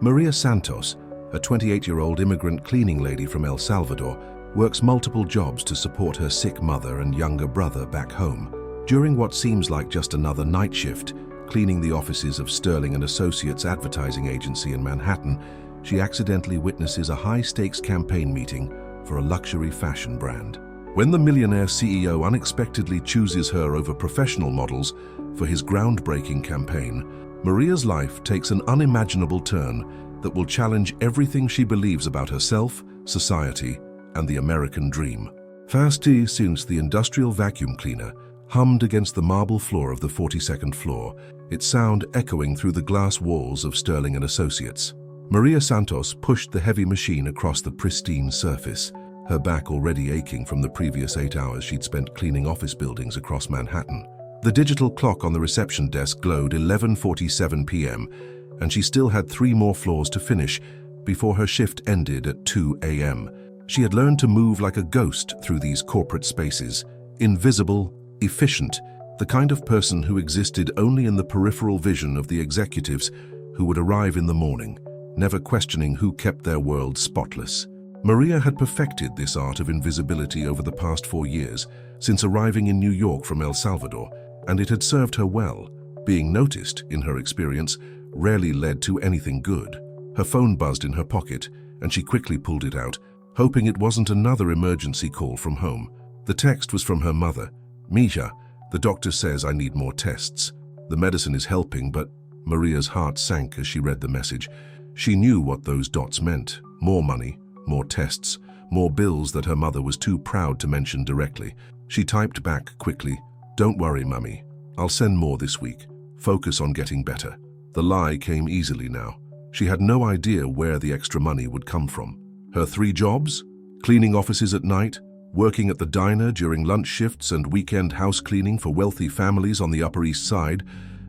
Maria Santos, a 28-year-old immigrant cleaning lady from El Salvador, works multiple jobs to support her sick mother and younger brother back home. During what seems like just another night shift, cleaning the offices of Sterling and Associates advertising agency in Manhattan, she accidentally witnesses a high-stakes campaign meeting for a luxury fashion brand. When the Millionaire CEO unexpectedly chooses her over professional models for his groundbreaking campaign, Maria's life takes an unimaginable turn that will challenge everything she believes about herself, society, and the American dream. First, since the industrial vacuum cleaner hummed against the marble floor of the 42nd floor, its sound echoing through the glass walls of Sterling and Associates. Maria Santos pushed the heavy machine across the pristine surface, her back already aching from the previous 8 hours she'd spent cleaning office buildings across Manhattan. The digital clock on the reception desk glowed 11:47 p.m., and she still had 3 more floors to finish before her shift ended at 2 a.m. She had learned to move like a ghost through these corporate spaces, invisible, efficient, the kind of person who existed only in the peripheral vision of the executives who would arrive in the morning, never questioning who kept their world spotless. Maria had perfected this art of invisibility over the past 4 years, since arriving in New York from El Salvador, and it had served her well. Being noticed, in her experience, rarely led to anything good. Her phone buzzed in her pocket, and she quickly pulled it out, hoping it wasn't another emergency call from home. The text was from her mother. "Misha, the doctor says I need more tests. The medicine is helping, but..." Maria's heart sank as she read the message. She knew what those dots meant. More money, more tests, more bills that her mother was too proud to mention directly. She typed back quickly, "Don't worry, Mummy. I'll send more this week. Focus on getting better." The lie came easily now. She had no idea where the extra money would come from. Her 3 jobs? Cleaning offices at night, working at the diner during lunch shifts, and weekend house cleaning for wealthy families on the Upper East Side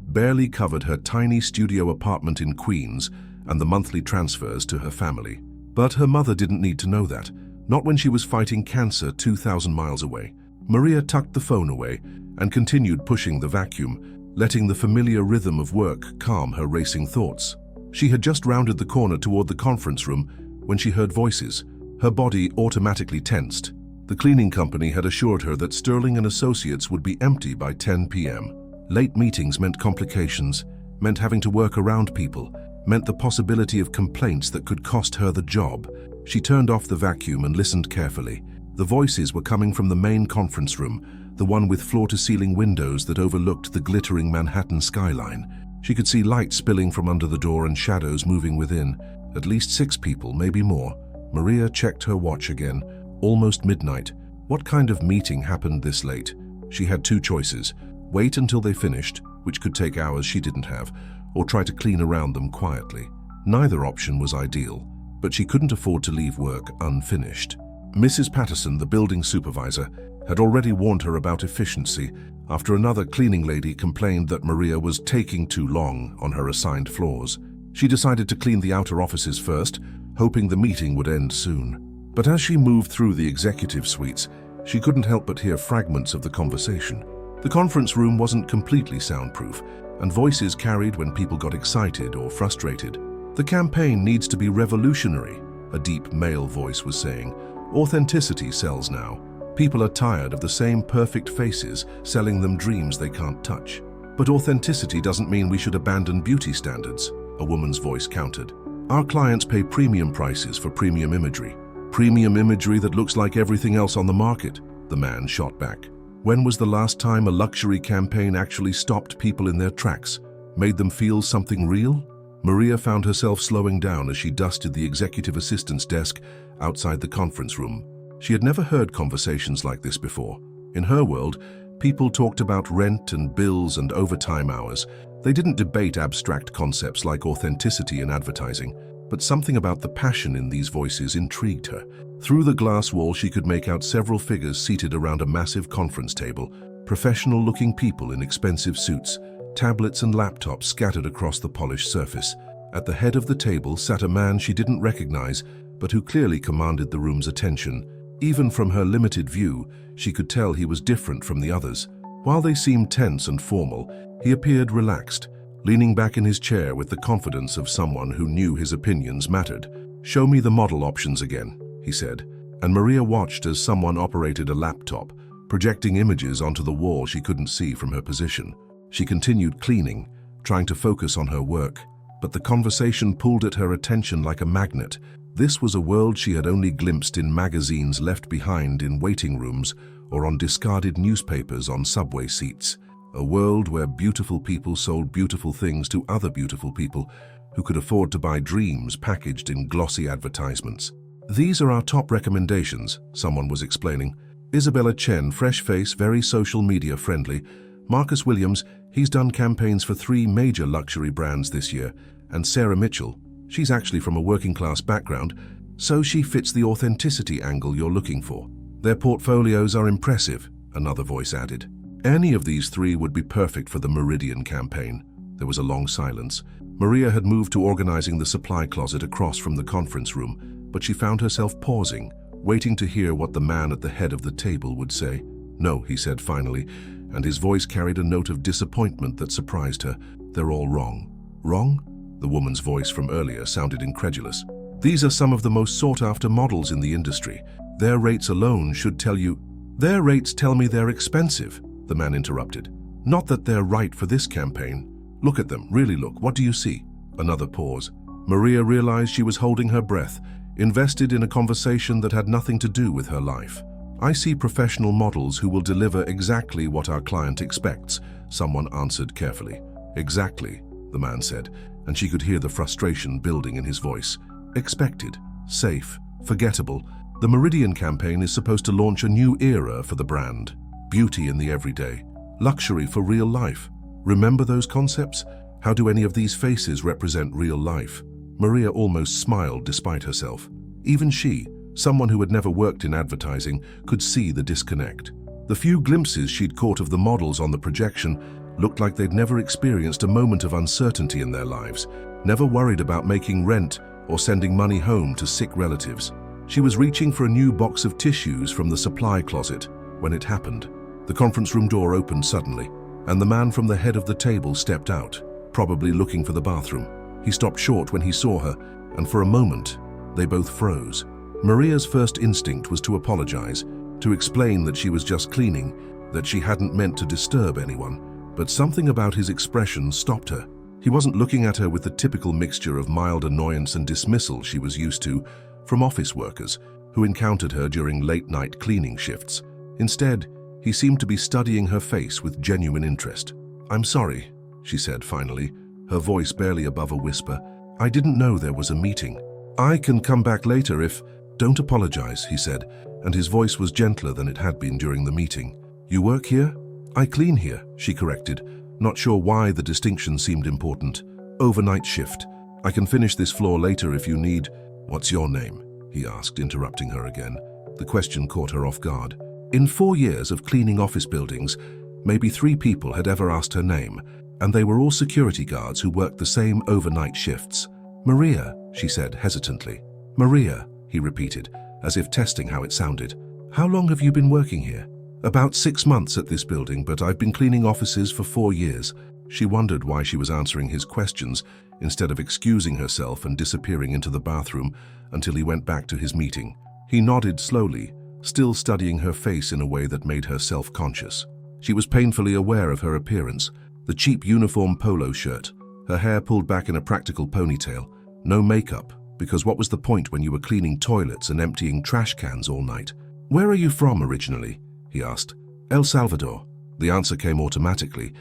barely covered her tiny studio apartment in Queens and the monthly transfers to her family. But her mother didn't need to know that, not when she was fighting cancer 2,000 miles away. Maria tucked the phone away and continued pushing the vacuum, letting the familiar rhythm of work calm her racing thoughts. She had just rounded the corner toward the conference room when she heard voices. Her body automatically tensed. The cleaning company had assured her that Sterling and Associates would be empty by 10 p.m. Late meetings meant complications, meant having to work around people, meant the possibility of complaints that could cost her the job. She turned off the vacuum and listened carefully. The voices were coming from the main conference room, the one with floor-to-ceiling windows that overlooked the glittering Manhattan skyline. She could see light spilling from under the door and shadows moving within. At least 6 people, maybe more. Maria checked her watch again. Almost midnight. What kind of meeting happened this late? She had 2 choices. Wait until they finished, which could take hours she didn't have, or try to clean around them quietly. Neither option was ideal, but she couldn't afford to leave work unfinished. Mrs. Patterson, the building supervisor, had already warned her about efficiency after another cleaning lady complained that Maria was taking too long on her assigned floors. She decided to clean the outer offices first, hoping the meeting would end soon. But as she moved through the executive suites, she couldn't help but hear fragments of the conversation. The conference room wasn't completely soundproof, and voices carried when people got excited or frustrated. "The campaign needs to be revolutionary," a deep male voice was saying. "Authenticity sells now. People are tired of the same perfect faces selling them dreams they can't touch." "But authenticity doesn't mean we should abandon beauty standards," a woman's voice countered. "Our clients pay premium prices for premium imagery. Premium imagery that looks like everything else on the market," the man shot back. "When was the last time a luxury campaign actually stopped people in their tracks, made them feel something real?" Maria found herself slowing down as she dusted the executive assistant's desk outside the conference room. She had never heard conversations like this before. In her world, people talked about rent and bills and overtime hours. They didn't debate abstract concepts like authenticity in advertising, but something about the passion in these voices intrigued her. Through the glass wall, she could make out several figures seated around a massive conference table, professional-looking people in expensive suits, tablets and laptops scattered across the polished surface. At the head of the table sat a man she didn't recognize, but who clearly commanded the room's attention. Even from her limited view, she could tell he was different from the others. While they seemed tense and formal, he appeared relaxed, leaning back in his chair with the confidence of someone who knew his opinions mattered. "Show me the model options again," he said, and Maria watched as someone operated a laptop, projecting images onto the wall she couldn't see from her position. She continued cleaning, trying to focus on her work, but the conversation pulled at her attention like a magnet. This was a world she had only glimpsed in magazines left behind in waiting rooms or on discarded newspapers on subway seats. A world where beautiful people sold beautiful things to other beautiful people who could afford to buy dreams packaged in glossy advertisements. "These are our top recommendations," someone was explaining. "Isabella Chen, fresh face, very social media friendly. Marcus Williams, he's done campaigns for 3 major luxury brands this year. And Sarah Mitchell, she's actually from a working class background, so she fits the authenticity angle you're looking for. Their portfolios are impressive," another voice added. Any of these 3 would be perfect for the Meridian campaign. There was a long silence. Maria had moved to organizing the supply closet across from the conference room, but she found herself pausing, waiting to hear what the man at the head of the table would say. "No," he said finally, and his voice carried a note of disappointment that surprised her. "They're all wrong." "Wrong?" The woman's voice from earlier sounded incredulous. "These are some of the most sought-after models in the industry. Their rates alone should tell you—" "Their rates tell me they're expensive," the man interrupted. "Not that they're right for this campaign. Look at them, really look. What do you see?" Another pause. Maria realized she was holding her breath, invested in a conversation that had nothing to do with her life. "I see professional models who will deliver exactly what our client expects," someone answered carefully. "Exactly," the man said, and she could hear the frustration building in his voice. "Expected, safe, forgettable. The Meridian campaign is supposed to launch a new era for the brand. Beauty in the everyday, luxury for real life. Remember those concepts? How do any of these faces represent real life?" Maria almost smiled despite herself. Even she, someone who had never worked in advertising, could see the disconnect. The few glimpses she'd caught of the models on the projection looked like they'd never experienced a moment of uncertainty in their lives, never worried about making rent or sending money home to sick relatives. She was reaching for a new box of tissues from the supply closet when it happened. The conference room door opened suddenly, and the man from the head of the table stepped out, probably looking for the bathroom. He stopped short when he saw her, and for a moment, they both froze. Maria's first instinct was to apologize, to explain that she was just cleaning, that she hadn't meant to disturb anyone. But something about his expression stopped her. He wasn't looking at her with the typical mixture of mild annoyance and dismissal she was used to from office workers who encountered her during late-night cleaning shifts. Instead, he seemed to be studying her face with genuine interest. "I'm sorry," she said finally, her voice barely above a whisper. "I didn't know there was a meeting. I can come back later if—" "Don't apologize," he said, and his voice was gentler than it had been during the meeting. "You work here?" "I clean here," she corrected, not sure why the distinction seemed important. "Overnight shift. I can finish this floor later if you need—" "What's your name?" he asked, interrupting her again. The question caught her off guard. In 4 years of cleaning office buildings, maybe 3 people had ever asked her name, and they were all security guards who worked the same overnight shifts. "Maria," she said hesitantly. "Maria," he repeated, as if testing how it sounded. "How long have you been working here?" "About 6 months at this building, but I've been cleaning offices for 4 years. She wondered why she was answering his questions instead of excusing herself and disappearing into the bathroom until he went back to his meeting. He nodded slowly, still studying her face in a way that made her self-conscious. She was painfully aware of her appearance, the cheap uniform polo shirt, her hair pulled back in a practical ponytail, no makeup, because what was the point when you were cleaning toilets and emptying trash cans all night? "Where are you from originally?" he asked. "El Salvador." The answer came automatically,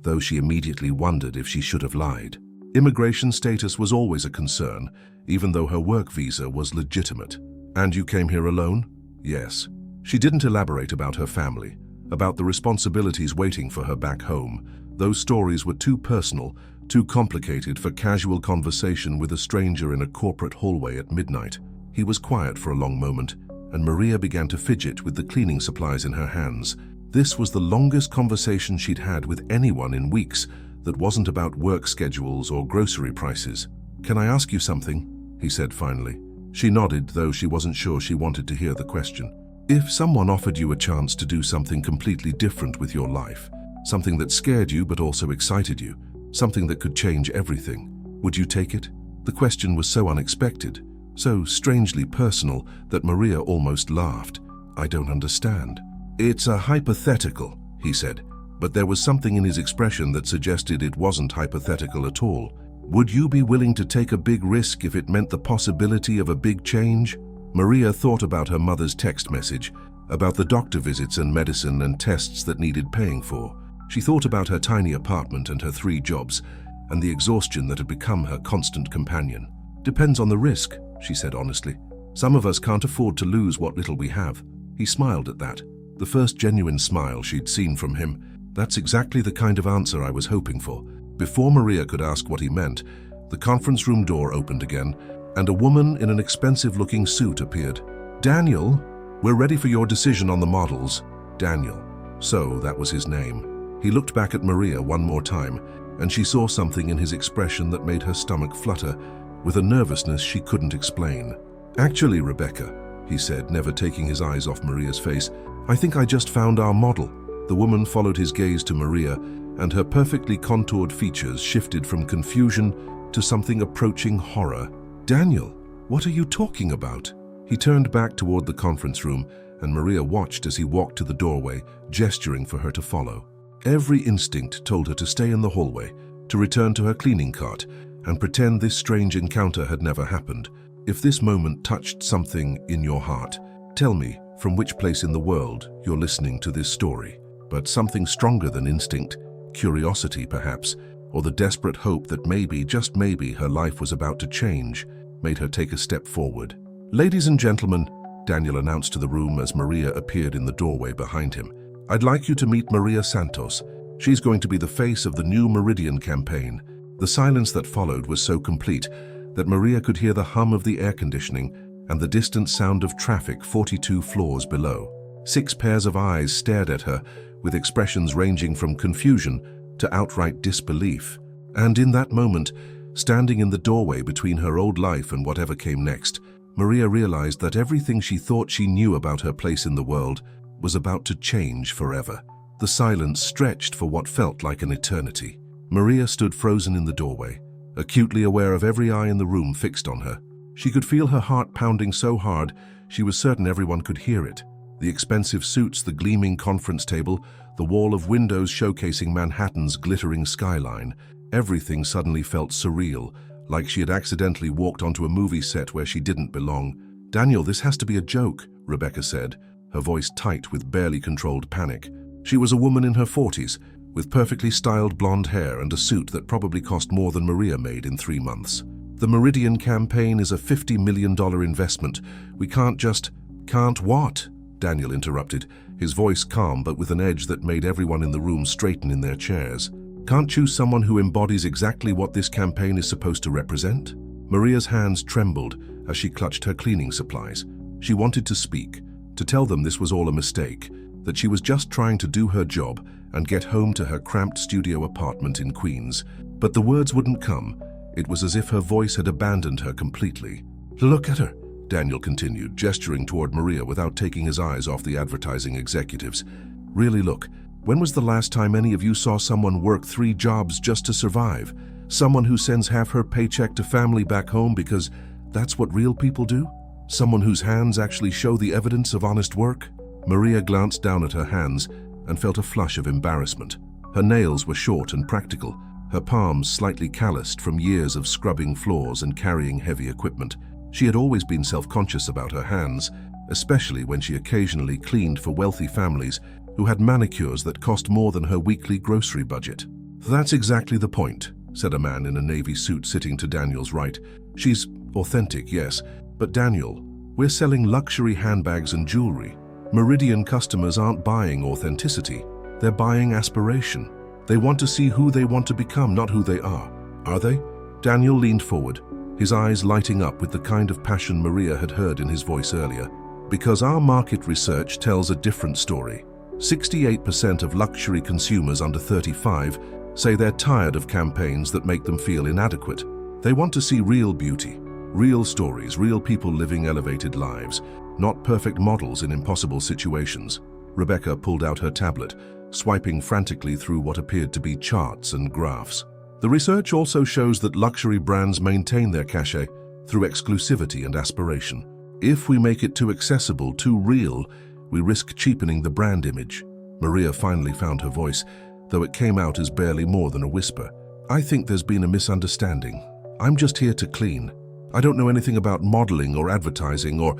though she immediately wondered if she should have lied. Immigration status was always a concern, even though her work visa was legitimate. "And you came here alone?" "Yes." She didn't elaborate about her family, about the responsibilities waiting for her back home. Those stories were too personal, too complicated for casual conversation with a stranger in a corporate hallway at midnight. He was quiet for a long moment, and Maria began to fidget with the cleaning supplies in her hands. This was the longest conversation she'd had with anyone in weeks that wasn't about work schedules or grocery prices. "Can I ask you something?" he said finally. She nodded, though she wasn't sure she wanted to hear the question. "If someone offered you a chance to do something completely different with your life, something that scared you but also excited you, something that could change everything. Would you take it? The question was so unexpected, so strangely personal that Maria almost laughed. I don't understand. It's a hypothetical, he said, but there was something in his expression that suggested it wasn't hypothetical at all. Would you be willing to take a big risk if it meant the possibility of a big change? Maria thought about her mother's text message, about the doctor visits and medicine and tests that needed paying for. She thought about her tiny apartment and her 3 jobs, and the exhaustion that had become her constant companion. Depends on the risk, she said honestly. Some of us can't afford to lose what little we have. He smiled at that, the first genuine smile she'd seen from him. That's exactly the kind of answer I was hoping for. Before Maria could ask what he meant, the conference room door opened again, and a woman in an expensive-looking suit appeared. Daniel, we're ready for your decision on the models. Daniel. So that was his name. He looked back at Maria one more time, and she saw something in his expression that made her stomach flutter, with a nervousness she couldn't explain. Actually, Rebecca, he said, never taking his eyes off Maria's face, I think I just found our model. The woman followed his gaze to Maria, and her perfectly contoured features shifted from confusion to something approaching horror. Daniel, what are you talking about? He turned back toward the conference room, and Maria watched as he walked to the doorway, gesturing for her to follow. Every instinct told her to stay in the hallway, to return to her cleaning cart, and pretend this strange encounter had never happened. If this moment touched something in your heart, tell me from which place in the world you're listening to this story. But something stronger than instinct, curiosity perhaps, or the desperate hope that maybe, just maybe, her life was about to change, made her take a step forward. Ladies and gentlemen, Daniel announced to the room as Maria appeared in the doorway behind him, I'd like you to meet Maria Santos. She's going to be the face of the new Meridian campaign. The silence that followed was so complete that Maria could hear the hum of the air conditioning and the distant sound of traffic 42 floors below. 6 pairs of eyes stared at her, with expressions ranging from confusion to outright disbelief. And in that moment, standing in the doorway between her old life and whatever came next, Maria realized that everything she thought she knew about her place in the world was about to change forever. The silence stretched for what felt like an eternity. Maria stood frozen in the doorway, acutely aware of every eye in the room fixed on her. She could feel her heart pounding so hard she was certain everyone could hear it. The expensive suits, the gleaming conference table, the wall of windows showcasing Manhattan's glittering skyline. Everything suddenly felt surreal, like she had accidentally walked onto a movie set where she didn't belong. Daniel, this has to be a joke, Rebecca said, her voice tight with barely controlled panic. She was a woman in her 40s, with perfectly styled blonde hair and a suit that probably cost more than Maria made in 3 months. The Meridian campaign is a $50 million investment. We can't just... Can't what? Daniel interrupted, his voice calm but with an edge that made everyone in the room straighten in their chairs. Can't choose someone who embodies exactly what this campaign is supposed to represent? Maria's hands trembled as she clutched her cleaning supplies. She wanted to speak, to tell them this was all a mistake, that she was just trying to do her job and get home to her cramped studio apartment in Queens. But the words wouldn't come. It was as if her voice had abandoned her completely. Look at her, Daniel continued, gesturing toward Maria without taking his eyes off the advertising executives. Really look, when was the last time any of you saw someone work 3 jobs just to survive? Someone who sends half her paycheck to family back home because that's what real people do? Someone whose hands actually show the evidence of honest work? Maria glanced down at her hands and felt a flush of embarrassment. Her nails were short and practical, her palms slightly calloused from years of scrubbing floors and carrying heavy equipment. She had always been self-conscious about her hands, especially when she occasionally cleaned for wealthy families who had manicures that cost more than her weekly grocery budget. That's exactly the point, said a man in a navy suit sitting to Daniel's right. She's authentic, yes, but Daniel, we're selling luxury handbags and jewelry. Meridian customers aren't buying authenticity, they're buying aspiration. They want to see who they want to become, not who they are. Are they? Daniel leaned forward, his eyes lighting up with the kind of passion Maria had heard in his voice earlier. Because our market research tells a different story. 68% of luxury consumers under 35 say they're tired of campaigns that make them feel inadequate. They want to see real beauty, real stories, real people living elevated lives, not perfect models in impossible situations. Rebecca pulled out her tablet, swiping frantically through what appeared to be charts and graphs. The research also shows that luxury brands maintain their cachet through exclusivity and aspiration. If we make it too accessible, too real, we risk cheapening the brand image. Maria finally found her voice, though it came out as barely more than a whisper. I think there's been a misunderstanding. I'm just here to clean. I don't know anything about modeling or advertising or...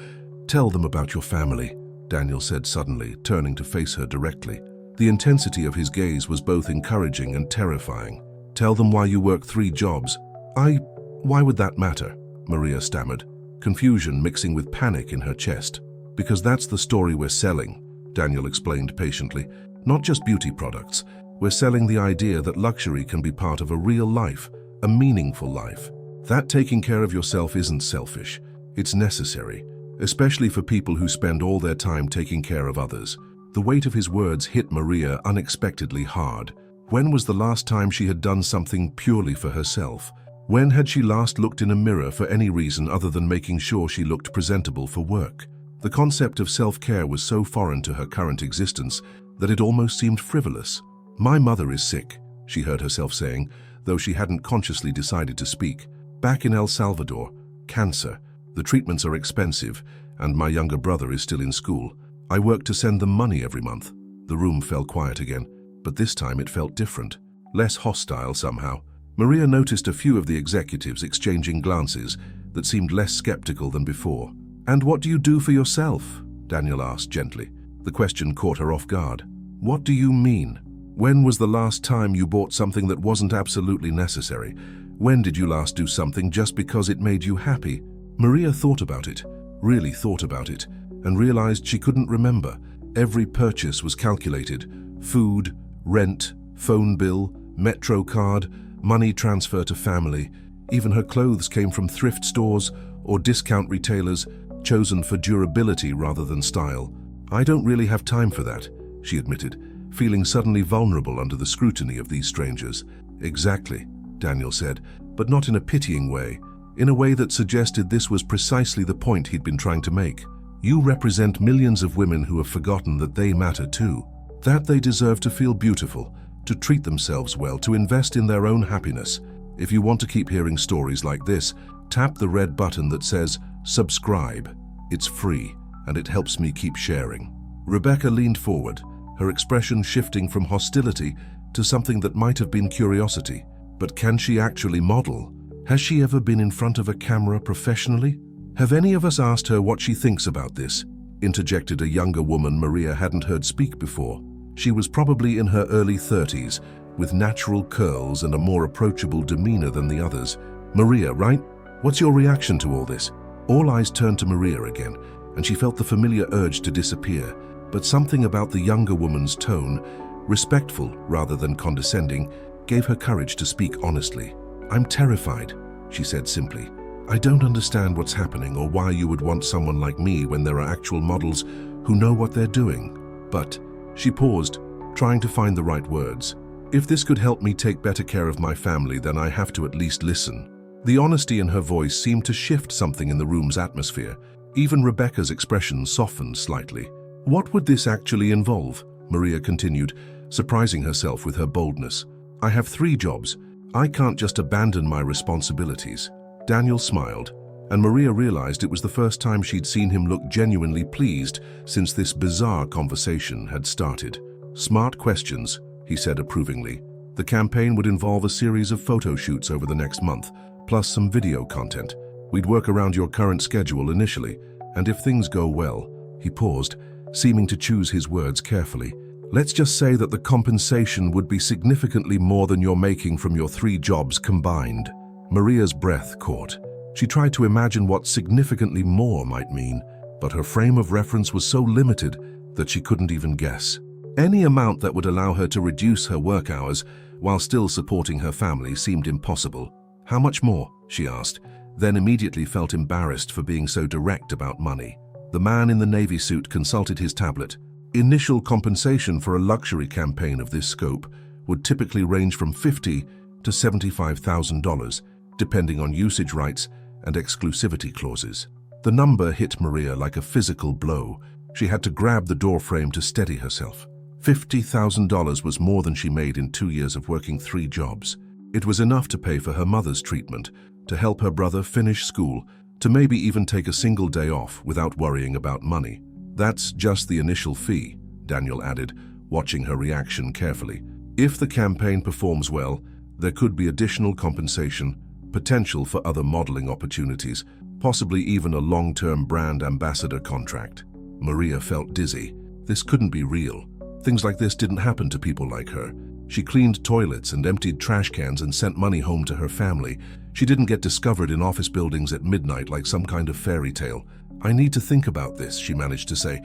Tell them about your family, Daniel said suddenly, turning to face her directly. The intensity of his gaze was both encouraging and terrifying. Tell them why you work 3 jobs. Why would that matter? Maria stammered, confusion mixing with panic in her chest. Because that's the story we're selling, Daniel explained patiently. Not just beauty products. We're selling the idea that luxury can be part of a real life, a meaningful life. That taking care of yourself isn't selfish. It's necessary, especially for people who spend all their time taking care of others. The weight of his words hit Maria unexpectedly hard. When was the last time she had done something purely for herself? When had she last looked in a mirror for any reason other than making sure she looked presentable for work? The concept of self-care was so foreign to her current existence that it almost seemed frivolous. My mother is sick, she heard herself saying, though she hadn't consciously decided to speak. Back in El Salvador, cancer. The treatments are expensive, and my younger brother is still in school. I work to send them money every month. The room fell quiet again, but this time it felt different, less hostile somehow. Maria noticed a few of the executives exchanging glances that seemed less skeptical than before. And what do you do for yourself? Daniel asked gently. The question caught her off guard. What do you mean? When was the last time you bought something that wasn't absolutely necessary? When did you last do something just because it made you happy? Maria thought about it, really thought about it, and realized she couldn't remember. Every purchase was calculated. Food, rent, phone bill, metro card, money transfer to family. Even her clothes came from thrift stores or discount retailers, chosen for durability rather than style. I don't really have time for that, she admitted, feeling suddenly vulnerable under the scrutiny of these strangers. Exactly, Daniel said, but not in a pitying way, in a way that suggested this was precisely the point he'd been trying to make. You represent millions of women who have forgotten that they matter too, that they deserve to feel beautiful, to treat themselves well, to invest in their own happiness. If you want to keep hearing stories like this, tap the red button that says subscribe. It's free, and it helps me keep sharing. Rebecca leaned forward, her expression shifting from hostility to something that might have been curiosity. But can she actually model? Has she ever been in front of a camera professionally? Have any of us asked her what she thinks about this? Interjected a younger woman Maria hadn't heard speak before. She was probably in her early 30s, with natural curls and a more approachable demeanor than the others. Maria, right? What's your reaction to all this? All eyes turned to Maria again, and she felt the familiar urge to disappear. But something about the younger woman's tone, respectful rather than condescending, gave her courage to speak honestly. I'm terrified, she said simply. I don't understand what's happening or why you would want someone like me when there are actual models who know what they're doing. But she paused, trying to find the right words. If this could help me take better care of my family, then I have to at least listen. The honesty in her voice seemed to shift something in the room's atmosphere. Even Rebecca's expression softened slightly. What would this actually involve? Maria continued, surprising herself with her boldness. I have 3 jobs. I can't just abandon my responsibilities. Daniel smiled, and Maria realized it was the first time she'd seen him look genuinely pleased since this bizarre conversation had started. Smart questions, he said approvingly. The campaign would involve a series of photo shoots over the next month, plus some video content. We'd work around your current schedule initially, and if things go well, he paused, seeming to choose his words carefully. Let's just say that the compensation would be significantly more than you're making from your 3 jobs combined. Maria's breath caught. She tried to imagine what significantly more might mean, but her frame of reference was so limited that she couldn't even guess. Any amount that would allow her to reduce her work hours while still supporting her family seemed impossible. How much more? She asked, then immediately felt embarrassed for being so direct about money. The man in the navy suit consulted his tablet. Initial compensation for a luxury campaign of this scope would typically range from $50,000 to $75,000, depending on usage rights and exclusivity clauses. The number hit Maria like a physical blow. She had to grab the doorframe to steady herself. $50,000 was more than she made in 2 years of working 3 jobs. It was enough to pay for her mother's treatment, to help her brother finish school, to maybe even take a single day off without worrying about money. That's just the initial fee, Daniel added, watching her reaction carefully. If the campaign performs well, there could be additional compensation, potential for other modeling opportunities, possibly even a long-term brand ambassador contract. Maria felt dizzy. This couldn't be real. Things like this didn't happen to people like her. She cleaned toilets and emptied trash cans and sent money home to her family. She didn't get discovered in office buildings at midnight like some kind of fairy tale. "I need to think about this," she managed to say,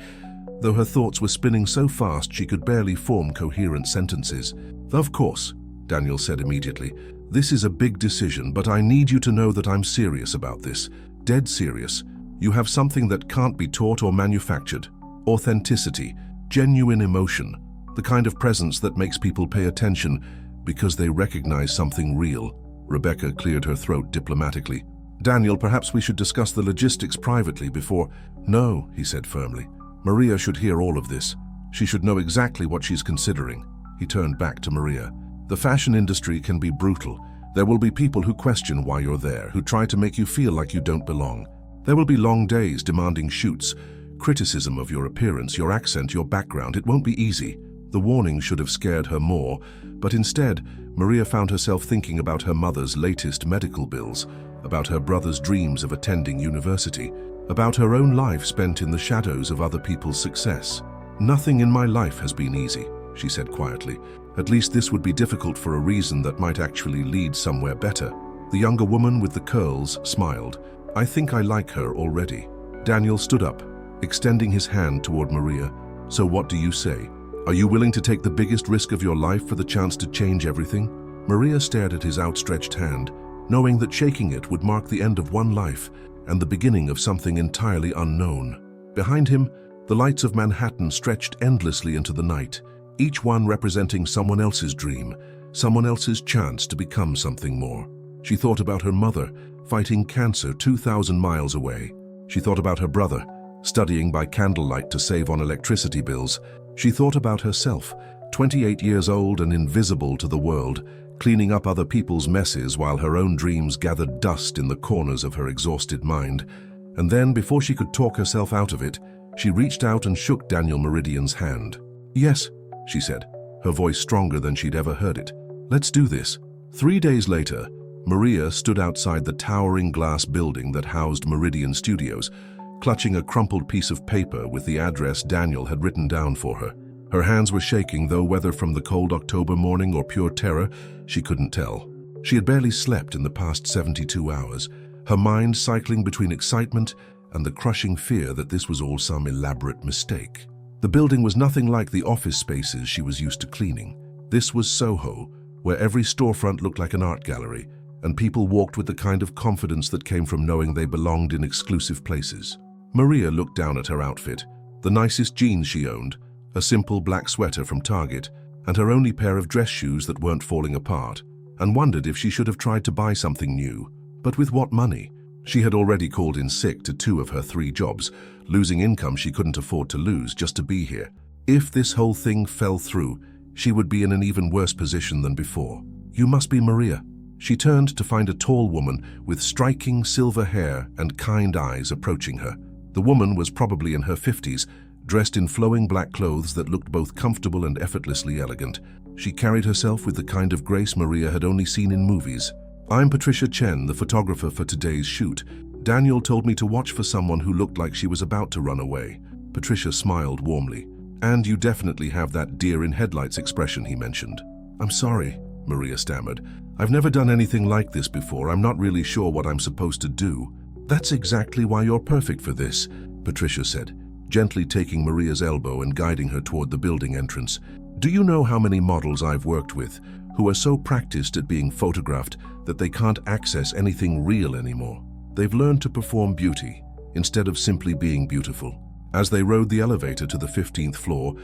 though her thoughts were spinning so fast she could barely form coherent sentences. "Of course," Daniel said immediately. "This is a big decision, but I need you to know that I'm serious about this. Dead serious. You have something that can't be taught or manufactured. Authenticity, genuine emotion, the kind of presence that makes people pay attention because they recognize something real." Rebecca cleared her throat diplomatically. "Daniel, perhaps we should discuss the logistics privately before—" "No," he said firmly. "Maria should hear all of this. She should know exactly what she's considering." He turned back to Maria. "The fashion industry can be brutal. There will be people who question why you're there, who try to make you feel like you don't belong. There will be long days demanding shoots, criticism of your appearance, your accent, your background. It won't be easy." The warning should have scared her more, but instead, Maria found herself thinking about her mother's latest medical bills, about her brother's dreams of attending university, about her own life spent in the shadows of other people's success. "Nothing in my life has been easy," she said quietly. "At least this would be difficult for a reason that might actually lead somewhere better." The younger woman with the curls smiled. "I think I like her already." Daniel stood up, extending his hand toward Maria. "So what do you say? Are you willing to take the biggest risk of your life for the chance to change everything?" Maria stared at his outstretched hand, knowing that shaking it would mark the end of one life and the beginning of something entirely unknown. Behind him, the lights of Manhattan stretched endlessly into the night, each one representing someone else's dream, someone else's chance to become something more. She thought about her mother, fighting cancer 2,000 miles away. She thought about her brother, studying by candlelight to save on electricity bills. She thought about herself, 28 years old and invisible to the world, cleaning up other people's messes while her own dreams gathered dust in the corners of her exhausted mind. And then, before she could talk herself out of it, she reached out and shook Daniel Meridian's hand. "Yes," she said, her voice stronger than she'd ever heard it. "Let's do this." 3 days later, Maria stood outside the towering glass building that housed Meridian Studios, clutching a crumpled piece of paper with the address Daniel had written down for her. Her hands were shaking, though whether from the cold October morning or pure terror, she couldn't tell. She had barely slept in the past 72 hours, her mind cycling between excitement and the crushing fear that this was all some elaborate mistake. The building was nothing like the office spaces she was used to cleaning. This was Soho, where every storefront looked like an art gallery, and people walked with the kind of confidence that came from knowing they belonged in exclusive places. Maria looked down at her outfit, the nicest jeans she owned, a simple black sweater from Target, and her only pair of dress shoes that weren't falling apart, and wondered if she should have tried to buy something new. But with what money? She had already called in sick to 2 of her 3 jobs, losing income she couldn't afford to lose just to be here. If this whole thing fell through, she would be in an even worse position than before. "You must be Maria." She turned to find a tall woman with striking silver hair and kind eyes approaching her. The woman was probably in her 50s, dressed in flowing black clothes that looked both comfortable and effortlessly elegant. She carried herself with the kind of grace Maria had only seen in movies. "I'm Patricia Chen, the photographer for today's shoot. Daniel told me to watch for someone who looked like she was about to run away." Patricia smiled warmly. "And you definitely have that deer-in-headlights expression he mentioned." "I'm sorry," Maria stammered. "I've never done anything like this before. I'm not really sure what I'm supposed to do." "That's exactly why you're perfect for this," Patricia said, gently taking Maria's elbow and guiding her toward the building entrance. "Do you know how many models I've worked with who are so practiced at being photographed that they can't access anything real anymore? They've learned to perform beauty instead of simply being beautiful." As they rode the elevator to the 15th floor,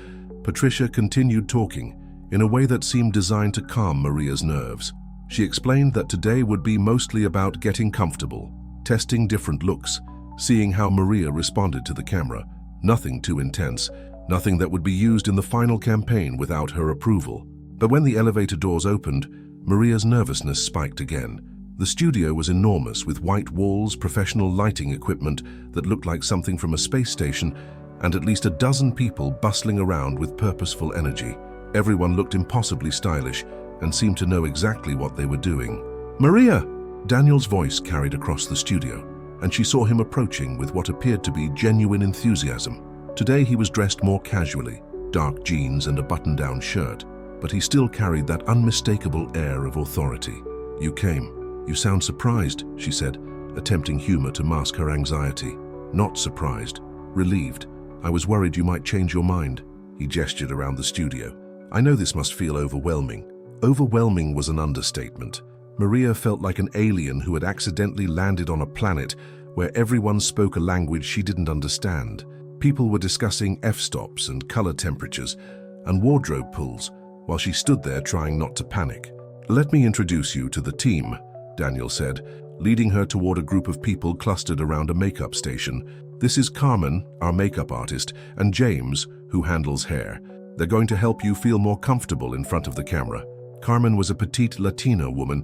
Patricia continued talking in a way that seemed designed to calm Maria's nerves. She explained that today would be mostly about getting comfortable, testing different looks, seeing how Maria responded to the camera. Nothing too intense, nothing that would be used in the final campaign without her approval. But when the elevator doors opened, Maria's nervousness spiked again. The studio was enormous, with white walls, professional lighting equipment that looked like something from a space station, and at least a dozen people bustling around with purposeful energy. Everyone looked impossibly stylish and seemed to know exactly what they were doing. "Maria!" Daniel's voice carried across the studio, and she saw him approaching with what appeared to be genuine enthusiasm. Today he was dressed more casually, dark jeans and a button-down shirt, but he still carried that unmistakable air of authority. "You came. You sound surprised," she said, attempting humor to mask her anxiety. "Not surprised. Relieved. I was worried you might change your mind." He gestured around the studio. "I know this must feel overwhelming." Overwhelming was an understatement. Maria felt like an alien who had accidentally landed on a planet where everyone spoke a language she didn't understand. People were discussing f-stops and color temperatures and wardrobe pulls while she stood there trying not to panic. "Let me introduce you to the team," Daniel said, leading her toward a group of people clustered around a makeup station. "This is Carmen, our makeup artist, and James, who handles hair. They're going to help you feel more comfortable in front of the camera." Carmen was a petite Latina woman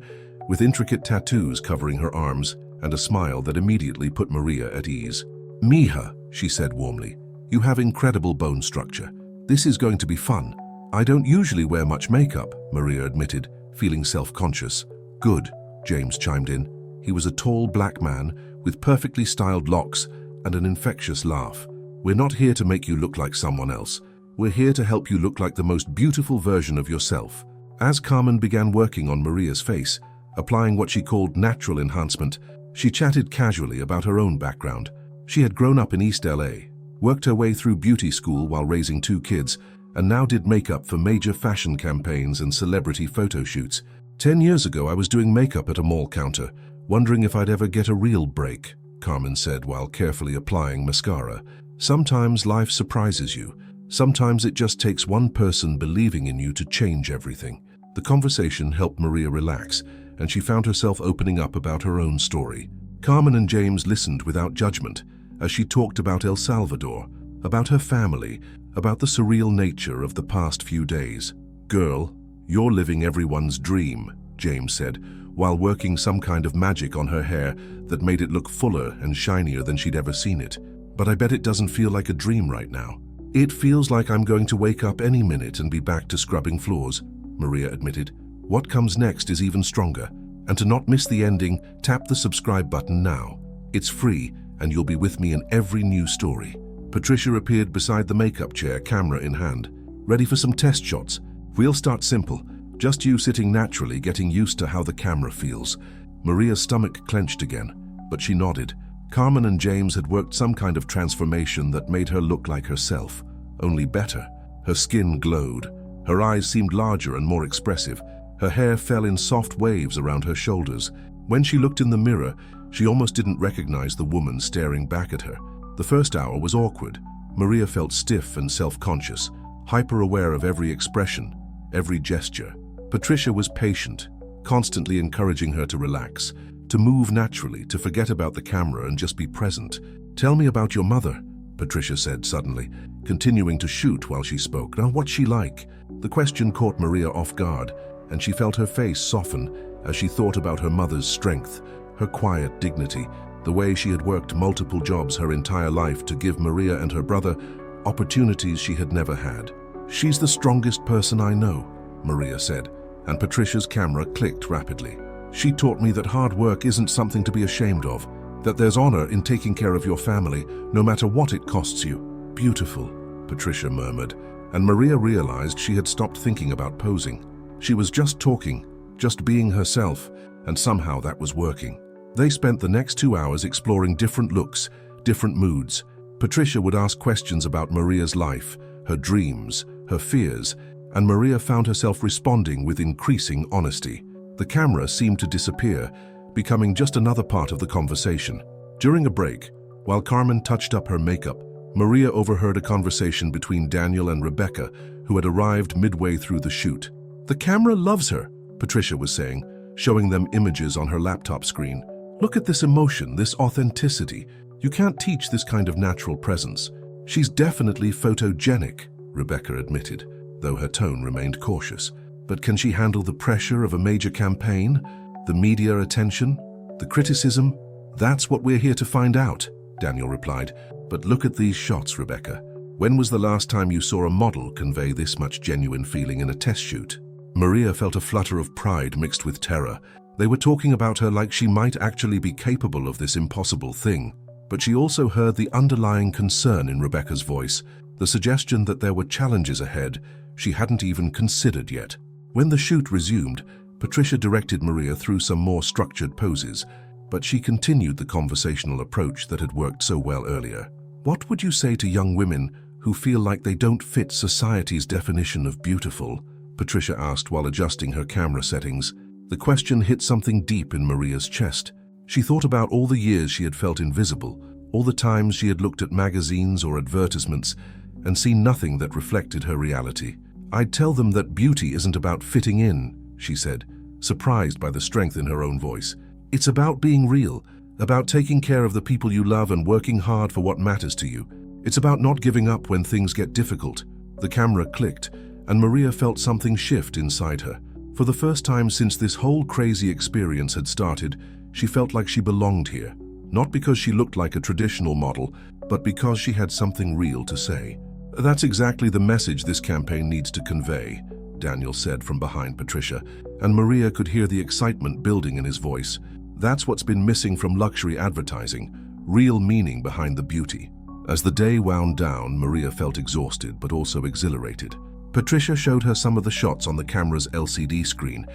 with intricate tattoos covering her arms and a smile that immediately put Maria at ease. "Mija," she said warmly, "you have incredible bone structure. This is going to be fun." "I don't usually wear much makeup," Maria admitted, feeling self-conscious. "Good," James chimed in. He was a tall black man with perfectly styled locks and an infectious laugh. "We're not here to make you look like someone else. We're here to help you look like the most beautiful version of yourself." As Carmen began working on Maria's face, applying what she called natural enhancement, she chatted casually about her own background. She had grown up in East LA, worked her way through beauty school while raising 2 kids, and now did makeup for major fashion campaigns and celebrity photo shoots. 10 years ago, I was doing makeup at a mall counter, wondering if I'd ever get a real break," Carmen said while carefully applying mascara. "Sometimes life surprises you. Sometimes it just takes one person believing in you to change everything." The conversation helped Maria relax, and she found herself opening up about her own story. Carmen and James listened without judgment as she talked about El Salvador, about her family, about the surreal nature of the past few days. "Girl, you're living everyone's dream," James said, while working some kind of magic on her hair that made it look fuller and shinier than she'd ever seen it. "But I bet it doesn't feel like a dream right now." "It feels like I'm going to wake up any minute and be back to scrubbing floors," Maria admitted. "What comes next is even stronger. And to not miss the ending, tap the subscribe button now. It's free, and you'll be with me in every new story." Patricia appeared beside the makeup chair, camera in hand. "Ready for some test shots? We'll start simple. Just you sitting naturally, getting used to how the camera feels." Maria's stomach clenched again, but she nodded. Carmen and James had worked some kind of transformation that made her look like herself, only better. Her skin glowed. Her eyes seemed larger and more expressive. Her hair fell in soft waves around her shoulders. When she looked in the mirror, she almost didn't recognize the woman staring back at her. The first hour was awkward. Maria felt stiff and self-conscious, hyper-aware of every expression, every gesture. Patricia was patient, constantly encouraging her to relax, to move naturally, to forget about the camera and just be present. "Tell me about your mother," Patricia said suddenly, continuing to shoot while she spoke. "Now, what's she like?" The question caught Maria off guard, and she felt her face soften as she thought about her mother's strength, her quiet dignity, the way she had worked multiple jobs her entire life to give Maria and her brother opportunities she had never had. "She's the strongest person I know," Maria said, and Patricia's camera clicked rapidly. "She taught me that hard work isn't something to be ashamed of, that there's honor in taking care of your family, no matter what it costs you." "Beautiful," Patricia murmured, and Maria realized she had stopped thinking about posing. She was just talking, just being herself, and somehow that was working. They spent the next 2 hours exploring different looks, different moods. Patricia would ask questions about Maria's life, her dreams, her fears, and Maria found herself responding with increasing honesty. The camera seemed to disappear, becoming just another part of the conversation. During a break, while Carmen touched up her makeup, Maria overheard a conversation between Daniel and Rebecca, who had arrived midway through the shoot. "The camera loves her," Patricia was saying, showing them images on her laptop screen. "Look at this emotion, this authenticity. You can't teach this kind of natural presence." "She's definitely photogenic," Rebecca admitted, though her tone remained cautious. But can she handle the pressure of a major campaign? The media attention? The criticism? That's what we're here to find out, Daniel replied. But look at these shots, Rebecca. When was the last time you saw a model convey this much genuine feeling in a test shoot? Maria felt a flutter of pride mixed with terror. They were talking about her like she might actually be capable of this impossible thing. But she also heard the underlying concern in Rebecca's voice, the suggestion that there were challenges ahead she hadn't even considered yet. When the shoot resumed, Patricia directed Maria through some more structured poses, but she continued the conversational approach that had worked so well earlier. What would you say to young women who feel like they don't fit society's definition of beautiful? Patricia asked while adjusting her camera settings. The question hit something deep in Maria's chest. She thought about all the years she had felt invisible, all the times she had looked at magazines or advertisements and seen nothing that reflected her reality. I'd tell them that beauty isn't about fitting in, she said, surprised by the strength in her own voice. It's about being real, about taking care of the people you love and working hard for what matters to you. It's about not giving up when things get difficult. The camera clicked, and Maria felt something shift inside her. For the first time since this whole crazy experience had started, she felt like she belonged here. Not because she looked like a traditional model, but because she had something real to say. That's exactly the message this campaign needs to convey, Daniel said from behind Patricia, and Maria could hear the excitement building in his voice. That's what's been missing from luxury advertising, real meaning behind the beauty. As the day wound down, Maria felt exhausted but also exhilarated. Patricia showed her some of the shots on the camera's LCD screen,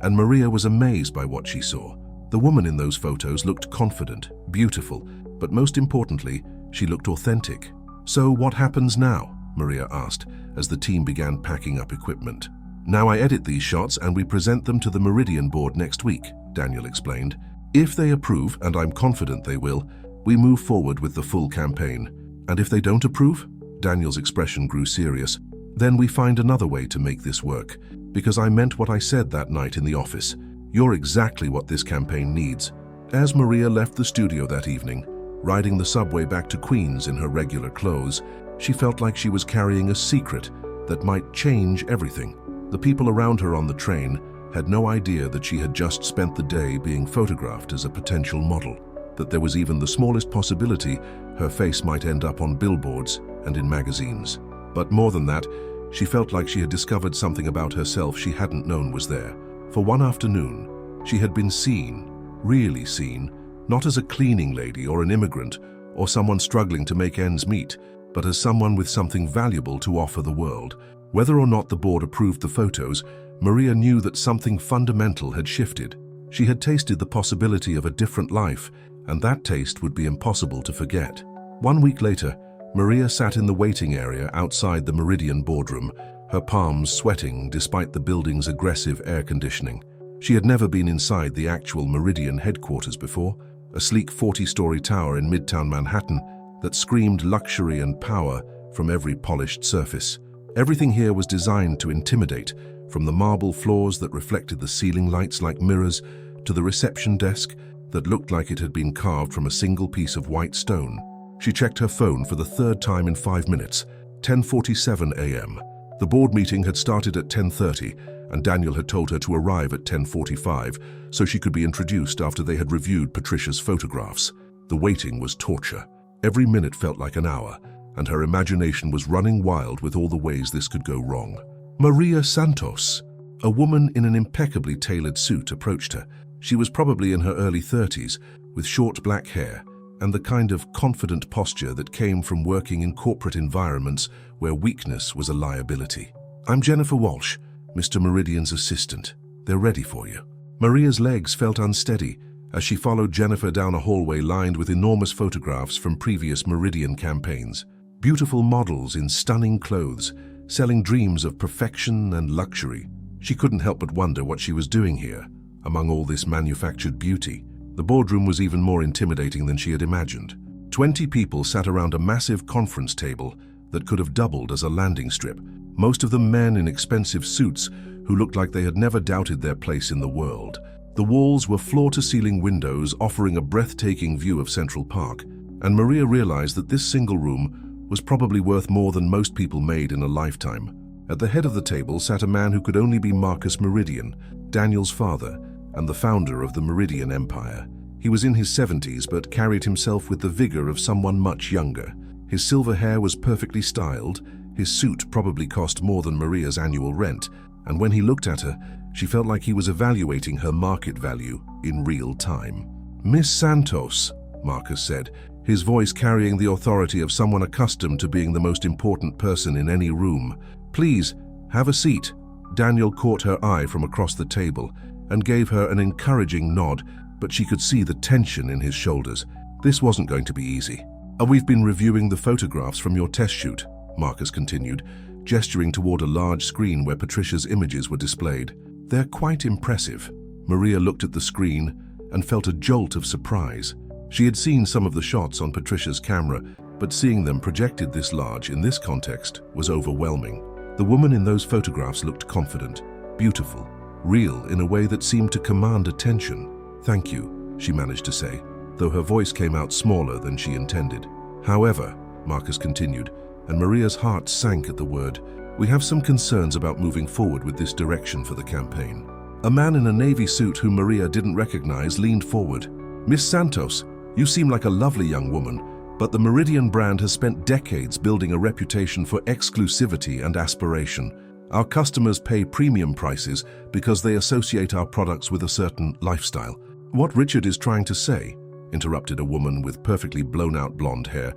and Maria was amazed by what she saw. The woman in those photos looked confident, beautiful, but most importantly, she looked authentic. So what happens now? Maria asked as the team began packing up equipment. Now I edit these shots and we present them to the Meridian board next week, Daniel explained. If they approve, and I'm confident they will, we move forward with the full campaign. And if they don't approve? Daniel's expression grew serious. Then we find another way to make this work, because I meant what I said that night in the office. You're exactly what this campaign needs. As Maria left the studio that evening, riding the subway back to Queens in her regular clothes, she felt like she was carrying a secret that might change everything. The people around her on the train had no idea that she had just spent the day being photographed as a potential model, that there was even the smallest possibility her face might end up on billboards and in magazines. But more than that, she felt like she had discovered something about herself she hadn't known was there. For one afternoon, she had been seen, really seen, not as a cleaning lady or an immigrant or someone struggling to make ends meet, but as someone with something valuable to offer the world. Whether or not the board approved the photos, Maria knew that something fundamental had shifted. She had tasted the possibility of a different life, and that taste would be impossible to forget. 1 week later, Maria sat in the waiting area outside the Meridian boardroom, her palms sweating despite the building's aggressive air conditioning. She had never been inside the actual Meridian headquarters before, a sleek 40-story tower in Midtown Manhattan that screamed luxury and power from every polished surface. Everything here was designed to intimidate, from the marble floors that reflected the ceiling lights like mirrors to the reception desk that looked like it had been carved from a single piece of white stone. She checked her phone for the third time in 5 minutes, 10:47 a.m. The board meeting had started at 10:30, and Daniel had told her to arrive at 10:45 so she could be introduced after they had reviewed Patricia's photographs. The waiting was torture. Every minute felt like an hour, and her imagination was running wild with all the ways this could go wrong. Maria Santos, a woman in an impeccably tailored suit, approached her. She was probably in her early 30s, with short black hair and the kind of confident posture that came from working in corporate environments where weakness was a liability. I'm Jennifer Walsh, Mr. Meridian's assistant. They're ready for you. Maria's legs felt unsteady as she followed Jennifer down a hallway lined with enormous photographs from previous Meridian campaigns. Beautiful models in stunning clothes, selling dreams of perfection and luxury. She couldn't help but wonder what she was doing here, among all this manufactured beauty. The boardroom was even more intimidating than she had imagined. 20 people sat around a massive conference table that could have doubled as a landing strip, most of them men in expensive suits who looked like they had never doubted their place in the world. The walls were floor-to-ceiling windows offering a breathtaking view of Central Park, and Maria realized that this single room was probably worth more than most people made in a lifetime. At the head of the table sat a man who could only be Marcus Meridian, Daniel's father, and the founder of the Meridian Empire. He was in his 70s but carried himself with the vigor of someone much younger. His silver hair was perfectly styled, his suit probably cost more than Maria's annual rent, and when he looked at her, she felt like he was evaluating her market value in real time. "Miss Santos," Marcus said, his voice carrying the authority of someone accustomed to being the most important person in any room. "Please, have a seat." Daniel caught her eye from across the table and gave her an encouraging nod, but she could see the tension in his shoulders. This wasn't going to be easy. "We've been reviewing the photographs from your test shoot," Marcus continued, gesturing toward a large screen where Patricia's images were displayed. "They're quite impressive." Maria looked at the screen and felt a jolt of surprise. She had seen some of the shots on Patricia's camera, but seeing them projected this large in this context was overwhelming. The woman in those photographs looked confident, beautiful, real in a way that seemed to command attention. "Thank you," she managed to say, though her voice came out smaller than she intended. "However," Marcus continued, and Maria's heart sank at the word, "we have some concerns about moving forward with this direction for the campaign." A man in a navy suit whom Maria didn't recognize leaned forward. "Miss Santos, you seem like a lovely young woman, but the Meridian brand has spent decades building a reputation for exclusivity and aspiration. Our customers pay premium prices because they associate our products with a certain lifestyle." "What Richard is trying to say," interrupted a woman with perfectly blown-out blonde hair,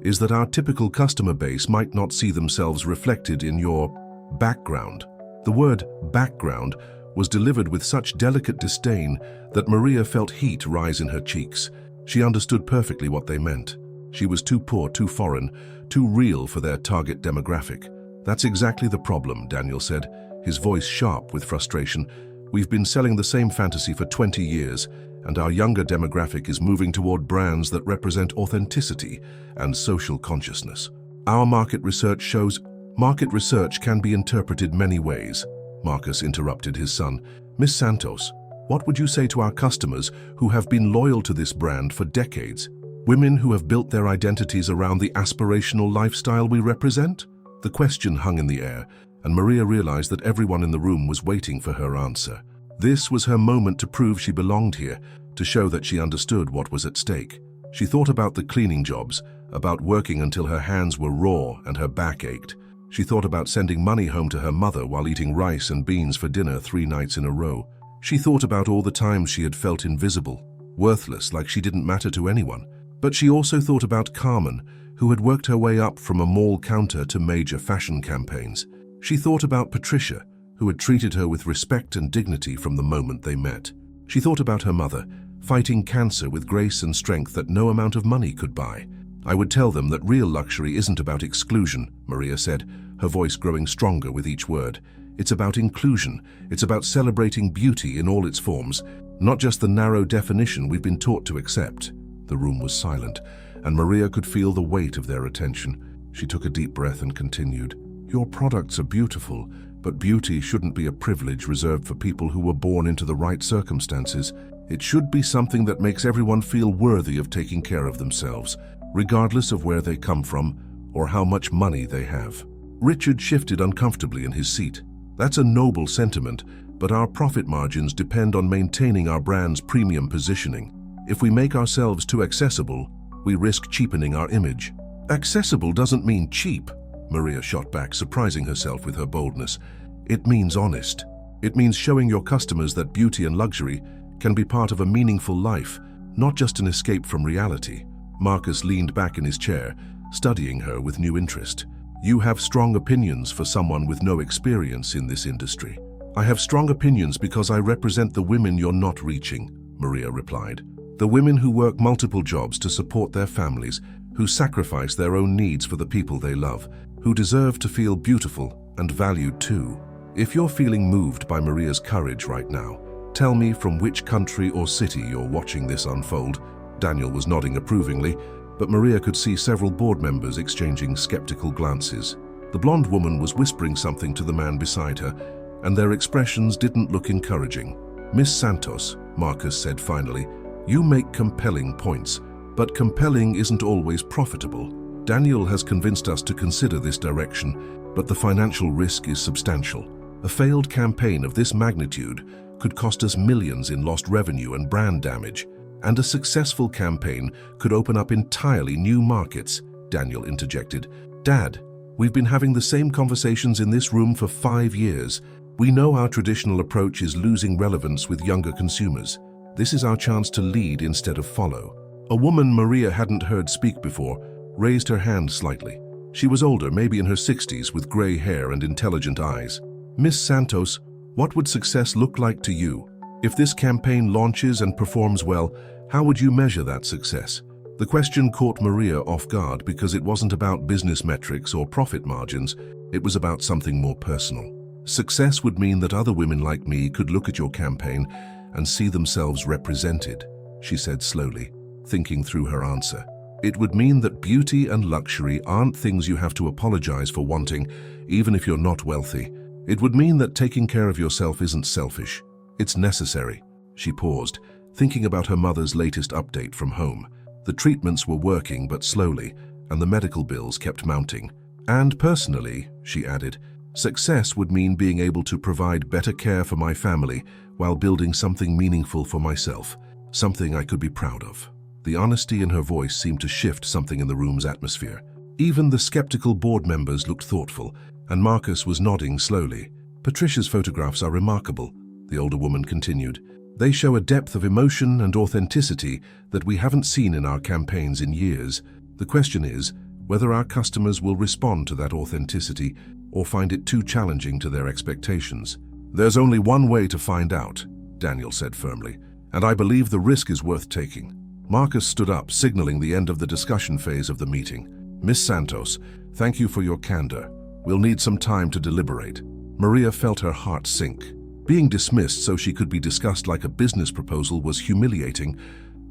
"is that our typical customer base might not see themselves reflected in your background." The word background was delivered with such delicate disdain that Maria felt heat rise in her cheeks. She understood perfectly what they meant. She was too poor, too foreign, too real for their target demographic. "That's exactly the problem," Daniel said, his voice sharp with frustration. "We've been selling the same fantasy for 20 years, and our younger demographic is moving toward brands that represent authenticity and social consciousness. Our market research shows..." "Market research can be interpreted many ways," Marcus interrupted his son. "Miss Santos, what would you say to our customers who have been loyal to this brand for decades? Women who have built their identities around the aspirational lifestyle we represent?" The question hung in the air, and Maria realized that everyone in the room was waiting for her answer. This was her moment to prove she belonged here, to show that she understood what was at stake. She thought about the cleaning jobs, about working until her hands were raw and her back ached. She thought about sending money home to her mother while eating rice and beans for dinner 3 nights in a row. She thought about all the times she had felt invisible, worthless, like she didn't matter to anyone. But she also thought about Carmen, who had worked her way up from a mall counter to major fashion campaigns. She thought about Patricia, who had treated her with respect and dignity from the moment they met. She thought about her mother, fighting cancer with grace and strength that no amount of money could buy. "I would tell them that real luxury isn't about exclusion," Maria said, her voice growing stronger with each word. "It's about inclusion. It's about celebrating beauty in all its forms, not just the narrow definition we've been taught to accept." The room was silent, and Maria could feel the weight of their attention. She took a deep breath and continued, "Your products are beautiful, but beauty shouldn't be a privilege reserved for people who were born into the right circumstances. It should be something that makes everyone feel worthy of taking care of themselves, regardless of where they come from or how much money they have." Richard shifted uncomfortably in his seat. "That's a noble sentiment, but our profit margins depend on maintaining our brand's premium positioning. If we make ourselves too accessible, we risk cheapening our image." "Accessible doesn't mean cheap," Maria shot back, surprising herself with her boldness. "It means honest. It means showing your customers that beauty and luxury can be part of a meaningful life, not just an escape from reality." Marcus leaned back in his chair, studying her with new interest. "You have strong opinions for someone with no experience in this industry." "I have strong opinions because I represent the women you're not reaching," Maria replied. "The women who work multiple jobs to support their families, who sacrifice their own needs for the people they love, who deserve to feel beautiful and valued too." If you're feeling moved by Maria's courage right now, tell me from which country or city you're watching this unfold. Daniel was nodding approvingly, but Maria could see several board members exchanging skeptical glances. The blonde woman was whispering something to the man beside her, and their expressions didn't look encouraging. "Miss Santos," Marcus said finally, "you make compelling points, but compelling isn't always profitable. Daniel has convinced us to consider this direction, but the financial risk is substantial. A failed campaign of this magnitude could cost us millions in lost revenue and brand damage, and a successful campaign could open up entirely new markets, Daniel interjected. Dad, we've been having the same conversations in this room for 5 years. We know our traditional approach is losing relevance with younger consumers. This is our chance to lead instead of follow. A woman Maria hadn't heard speak before raised her hand slightly. She was older, maybe in her 60s, with gray hair and intelligent eyes. Miss Santos, what would success look like to you? If this campaign launches and performs well, how would you measure that success? The question caught Maria off guard because it wasn't about business metrics or profit margins. It was about something more personal. Success would mean that other women like me could look at your campaign and see themselves represented, she said slowly, thinking through her answer. It would mean that beauty and luxury aren't things you have to apologize for wanting, even if you're not wealthy. It would mean that taking care of yourself isn't selfish. It's necessary. She paused, thinking about her mother's latest update from home. The treatments were working, but slowly, and the medical bills kept mounting. And personally, she added, success would mean being able to provide better care for my family while building something meaningful for myself, something I could be proud of. The honesty in her voice seemed to shift something in the room's atmosphere. Even the skeptical board members looked thoughtful, and Marcus was nodding slowly. Patricia's photographs are remarkable, the older woman continued. They show a depth of emotion and authenticity that we haven't seen in our campaigns in years. The question is whether our customers will respond to that authenticity or find it too challenging to their expectations. There's only one way to find out, Daniel said firmly, and I believe the risk is worth taking. Marcus stood up, signaling the end of the discussion phase of the meeting. Miss Santos, thank you for your candor. We'll need some time to deliberate. Maria felt her heart sink. Being dismissed so she could be discussed like a business proposal was humiliating,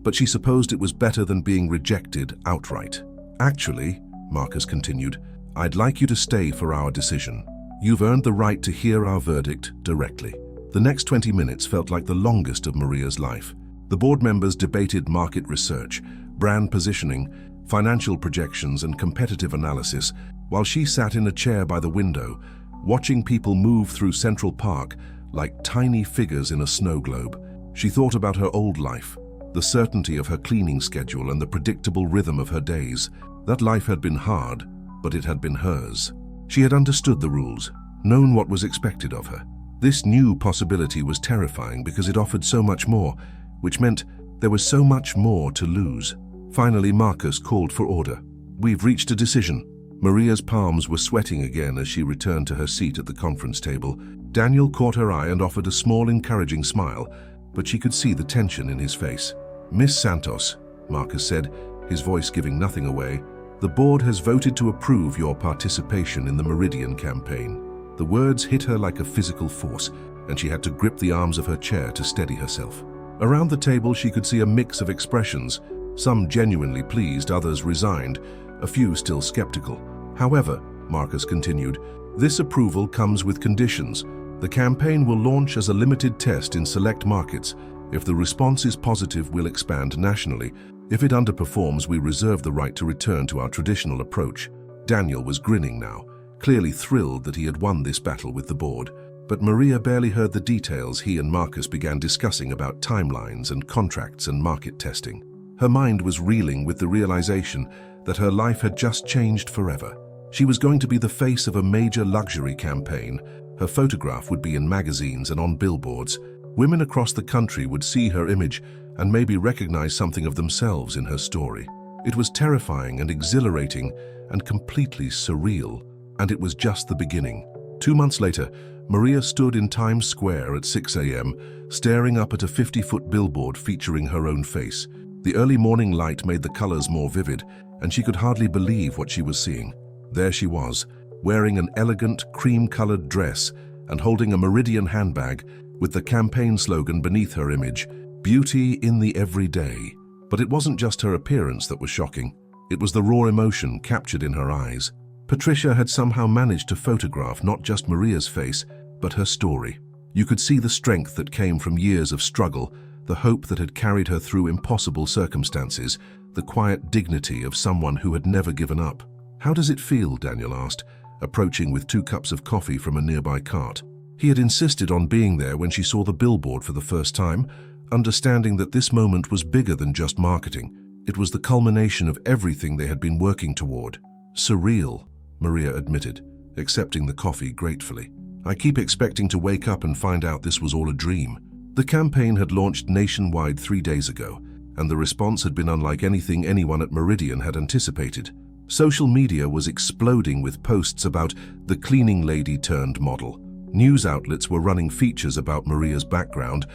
but she supposed it was better than being rejected outright. Actually, Marcus continued, I'd like you to stay for our decision. You've earned the right to hear our verdict directly. The next 20 minutes felt like the longest of Maria's life. The board members debated market research, brand positioning, financial projections, and competitive analysis, while she sat in a chair by the window, watching people move through Central Park like tiny figures in a snow globe. She thought about her old life, the certainty of her cleaning schedule and the predictable rhythm of her days. That life had been hard, but it had been hers. She had understood the rules, known what was expected of her. This new possibility was terrifying because it offered so much more, which meant there was so much more to lose. Finally, Marcus called for order. We've reached a decision. Maria's palms were sweating again as she returned to her seat at the conference table. Daniel caught her eye and offered a small, encouraging smile, but she could see the tension in his face. Miss Santos, Marcus said, his voice giving nothing away, the board has voted to approve your participation in the Meridian campaign. The words hit her like a physical force, and she had to grip the arms of her chair to steady herself. Around the table, she could see a mix of expressions, some genuinely pleased, others resigned, a few still skeptical. However, Marcus continued, this approval comes with conditions. The campaign will launch as a limited test in select markets. If the response is positive, we'll expand nationally. If it underperforms, we reserve the right to return to our traditional approach. Daniel was grinning now, clearly thrilled that he had won this battle with the board. But Maria barely heard the details he and Marcus began discussing about timelines and contracts and market testing. Her mind was reeling with the realization that her life had just changed forever. She was going to be the face of a major luxury campaign. Her photograph would be in magazines and on billboards. Women across the country would see her image and maybe recognize something of themselves in her story. It was terrifying and exhilarating and completely surreal, and it was just the beginning. 2 months later, Maria stood in Times Square at 6 a.m., staring up at a 50-foot billboard featuring her own face. The early morning light made the colors more vivid, and she could hardly believe what she was seeing. There she was, wearing an elegant, cream-colored dress and holding a Meridian handbag with the campaign slogan beneath her image, "Beauty in the Everyday." But it wasn't just her appearance that was shocking. It was the raw emotion captured in her eyes. Patricia had somehow managed to photograph not just Maria's face, but her story. You could see the strength that came from years of struggle, the the hope that had carried her through impossible circumstances, the quiet dignity of someone who had never given up. "How does it feel?" Daniel asked, approaching with 2 cups of coffee from a nearby cart. He had insisted on being there when she saw the billboard for the first time, understanding that this moment was bigger than just marketing. It was the culmination of everything they had been working toward. "Surreal," Maria admitted, accepting the coffee gratefully. "I keep expecting to wake up and find out this was all a dream." The campaign had launched nationwide 3 days ago, and the response had been unlike anything anyone at Meridian had anticipated. Social media was exploding with posts about the cleaning lady turned model. News outlets were running features about Maria's background,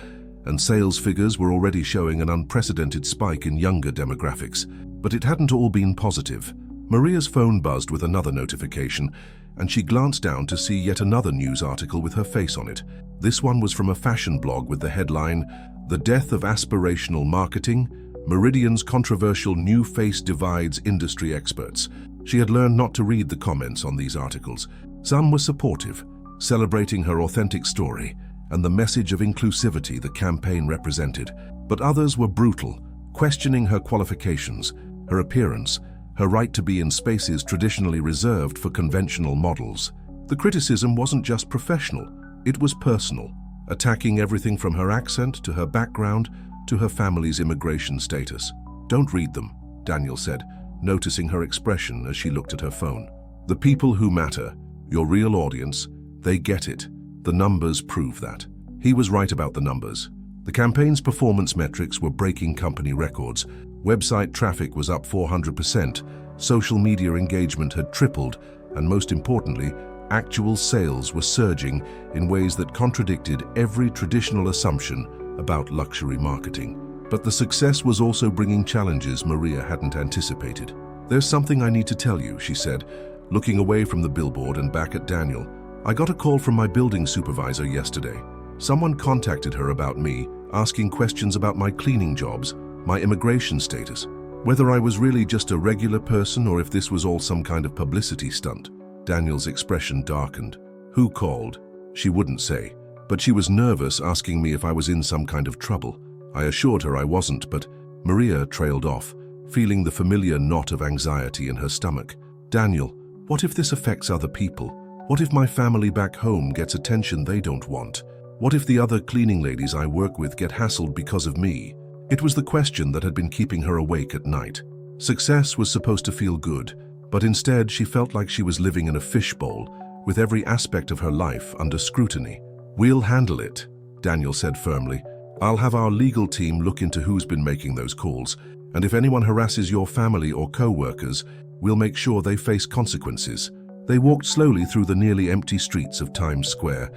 and sales figures were already showing an unprecedented spike in younger demographics. But it hadn't all been positive. Maria's phone buzzed with another notification, and she glanced down to see yet another news article with her face on it. This one was from a fashion blog with the headline, "The Death of Aspirational Marketing, Meridian's Controversial New Face Divides Industry Experts." She had learned not to read the comments on these articles. Some were supportive, celebrating her authentic story and the message of inclusivity the campaign represented. But others were brutal, questioning her qualifications, her appearance, her right to be in spaces traditionally reserved for conventional models. The criticism wasn't just professional, it was personal, attacking everything from her accent to her background to her family's immigration status. "Don't read them," Daniel said, noticing her expression as she looked at her phone. "The people who matter, your real audience, they get it. The numbers prove that." He was right about the numbers. The campaign's performance metrics were breaking company records. Website traffic was up 400%, social media engagement had tripled, and most importantly, actual sales were surging in ways that contradicted every traditional assumption about luxury marketing. But the success was also bringing challenges Maria hadn't anticipated. "There's something I need to tell you," she said, looking away from the billboard and back at Daniel. "I got a call from my building supervisor yesterday. Someone contacted her about me, asking questions about my cleaning jobs, my immigration status, whether I was really just a regular person or if this was all some kind of publicity stunt." Daniel's expression darkened. "Who called?" She wouldn't say, but she was nervous, asking me if I was in some kind of trouble. I assured her I wasn't, but Maria trailed off, feeling the familiar knot of anxiety in her stomach. "Daniel, what if this affects other people? What if my family back home gets attention they don't want? What if the other cleaning ladies I work with get hassled because of me?" It was the question that had been keeping her awake at night. Success was supposed to feel good, but instead she felt like she was living in a fishbowl, with every aspect of her life under scrutiny. "We'll handle it," Daniel said firmly. "I'll have our legal team look into who's been making those calls, and if anyone harasses your family or co-workers, we'll make sure they face consequences." They walked slowly through the nearly empty streets of Times Square,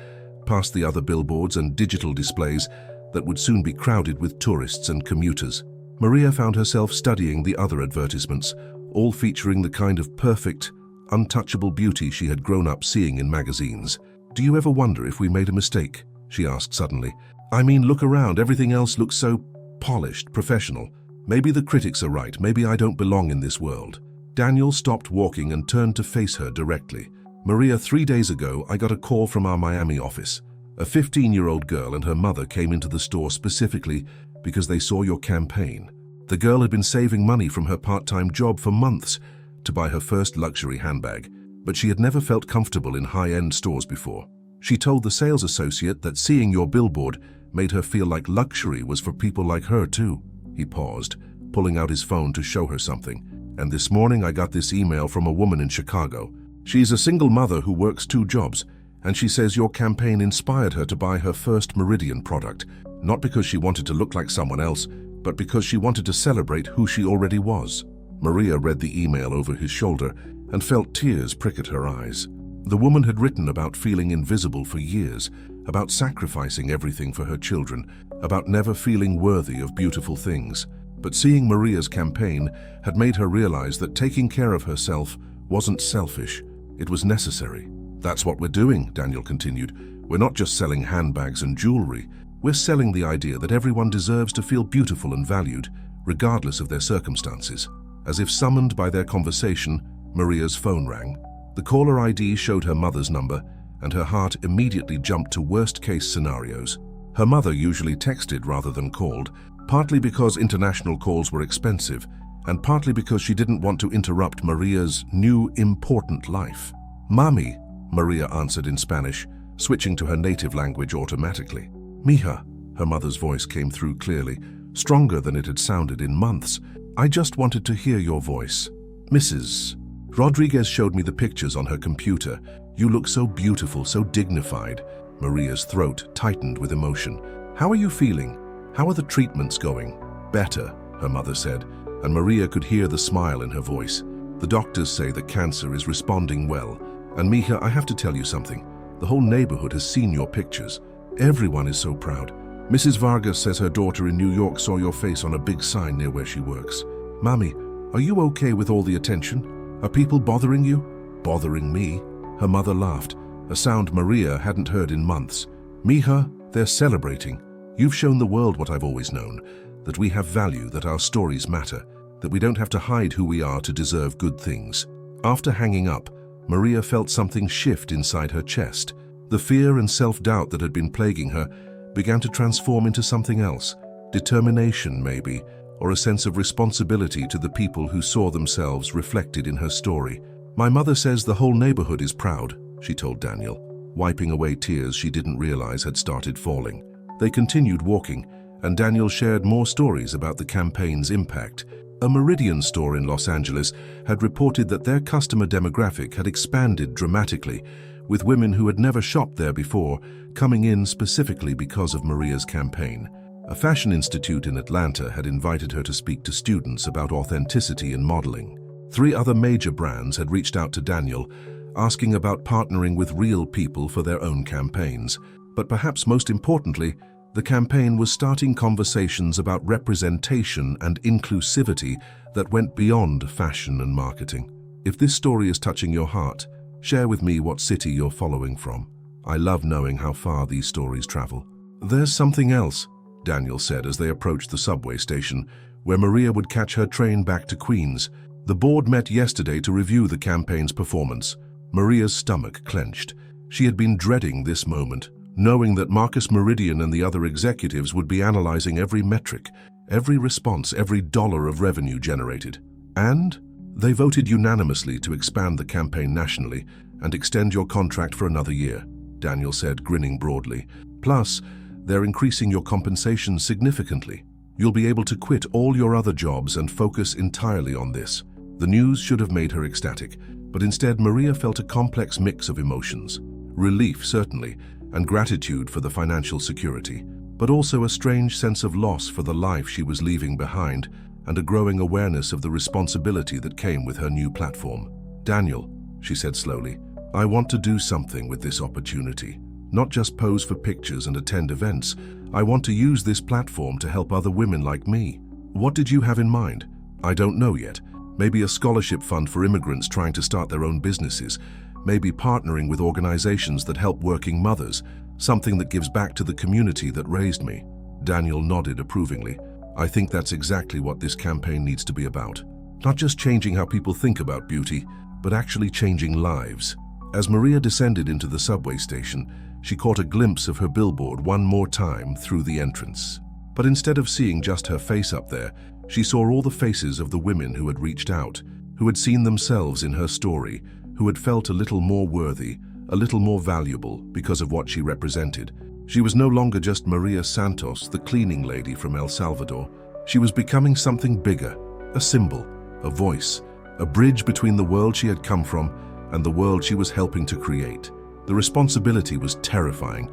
past the other billboards and digital displays that would soon be crowded with tourists and commuters. Maria found herself studying the other advertisements, all featuring the kind of perfect, untouchable beauty she had grown up seeing in magazines. "Do you ever wonder if we made a mistake?" she asked suddenly. "I mean, look around, everything else looks so polished, professional. Maybe the critics are right, maybe I don't belong in this world." Daniel stopped walking and turned to face her directly. "Maria, 3 days ago, I got a call from our Miami office. A 15-year-old girl and her mother came into the store specifically because they saw your campaign. The girl had been saving money from her part-time job for months to buy her first luxury handbag, but she had never felt comfortable in high-end stores before. She told the sales associate that seeing your billboard made her feel like luxury was for people like her too." He paused, pulling out his phone to show her something. "And this morning I got this email from a woman in Chicago. She's a single mother who works 2 jobs, and she says your campaign inspired her to buy her first Meridian product, not because she wanted to look like someone else, but because she wanted to celebrate who she already was." Maria read the email over his shoulder and felt tears prick at her eyes. The woman had written about feeling invisible for years, about sacrificing everything for her children, about never feeling worthy of beautiful things. But seeing Maria's campaign had made her realize that taking care of herself wasn't selfish, it was necessary. "That's what we're doing," Daniel continued. "We're not just selling handbags and jewelry. We're selling the idea that everyone deserves to feel beautiful and valued, regardless of their circumstances." As if summoned by their conversation, Maria's phone rang. The caller ID showed her mother's number, and her heart immediately jumped to worst-case scenarios. Her mother usually texted rather than called, partly because international calls were expensive, and partly because she didn't want to interrupt Maria's new, important life. "Mami," Maria answered in Spanish, switching to her native language automatically. "Mija," her mother's voice came through clearly, stronger than it had sounded in months. "I just wanted to hear your voice." "Mrs. Rodriguez showed me the pictures on her computer. You look so beautiful, so dignified." Maria's throat tightened with emotion. "How are you feeling? How are the treatments going?" "Better," her mother said, and Maria could hear the smile in her voice. "The doctors say that cancer is responding well. And Mija, I have to tell you something. The whole neighborhood has seen your pictures. Everyone is so proud. Mrs. Vargas says her daughter in New York saw your face on a big sign near where she works. Mami, are you okay with all the attention? Are people bothering you?" "Bothering me?" Her mother laughed, a sound Maria hadn't heard in months. "Mija, they're celebrating. You've shown the world what I've always known, that we have value, that our stories matter, that we don't have to hide who we are to deserve good things." After hanging up, Maria felt something shift inside her chest. The fear and self-doubt that had been plaguing her began to transform into something else. Determination, maybe, or a sense of responsibility to the people who saw themselves reflected in her story. "My mother says the whole neighborhood is proud," she told Daniel, wiping away tears she didn't realize had started falling. They continued walking, and Daniel shared more stories about the campaign's impact. A Meridian store in Los Angeles had reported that their customer demographic had expanded dramatically, with women who had never shopped there before coming in specifically because of Maria's campaign. A fashion institute in Atlanta had invited her to speak to students about authenticity in modeling. 3 other major brands had reached out to Daniel, asking about partnering with real people for their own campaigns. But perhaps most importantly, the campaign was starting conversations about representation and inclusivity that went beyond fashion and marketing. If this story is touching your heart, share with me what city you're following from. I love knowing how far these stories travel. "There's something else," Daniel said as they approached the subway station, where Maria would catch her train back to Queens. The board met yesterday to review the campaign's performance. Maria's stomach clenched. She had been dreading this moment, knowing that Marcus Meridian and the other executives would be analyzing every metric, every response, every dollar of revenue generated. And they voted unanimously to expand the campaign nationally and extend your contract for another year, Daniel said, grinning broadly. "Plus, they're increasing your compensation significantly. You'll be able to quit all your other jobs and focus entirely on this." The news should have made her ecstatic, but instead Maria felt a complex mix of emotions. Relief, certainly, and gratitude for the financial security, but also a strange sense of loss for the life she was leaving behind and a growing awareness of the responsibility that came with her new platform. "Daniel," she said slowly, "I want to do something with this opportunity. Not just pose for pictures and attend events. I want to use this platform to help other women like me." "What did you have in mind?" "I don't know yet. Maybe a scholarship fund for immigrants trying to start their own businesses. Maybe partnering with organizations that help working mothers, something that gives back to the community that raised me." Daniel nodded approvingly. "I think that's exactly what this campaign needs to be about. Not just changing how people think about beauty, but actually changing lives." As Maria descended into the subway station, she caught a glimpse of her billboard one more time through the entrance. But instead of seeing just her face up there, she saw all the faces of the women who had reached out, who had seen themselves in her story, who had felt a little more worthy, a little more valuable because of what she represented. She was no longer just Maria Santos, the cleaning lady from El Salvador. She was becoming something bigger, a symbol, a voice, a bridge between the world she had come from and the world she was helping to create. The responsibility was terrifying,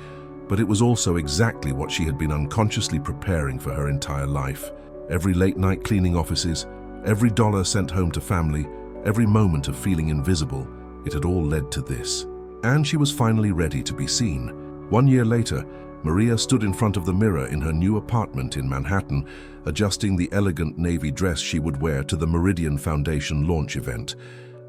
but it was also exactly what she had been unconsciously preparing for her entire life. Every late-night cleaning offices, every dollar sent home to family, every moment of feeling invisible, it had all led to this. And she was finally ready to be seen. 1 year later, Maria stood in front of the mirror in her new apartment in Manhattan, adjusting the elegant navy dress she would wear to the Meridian Foundation launch event.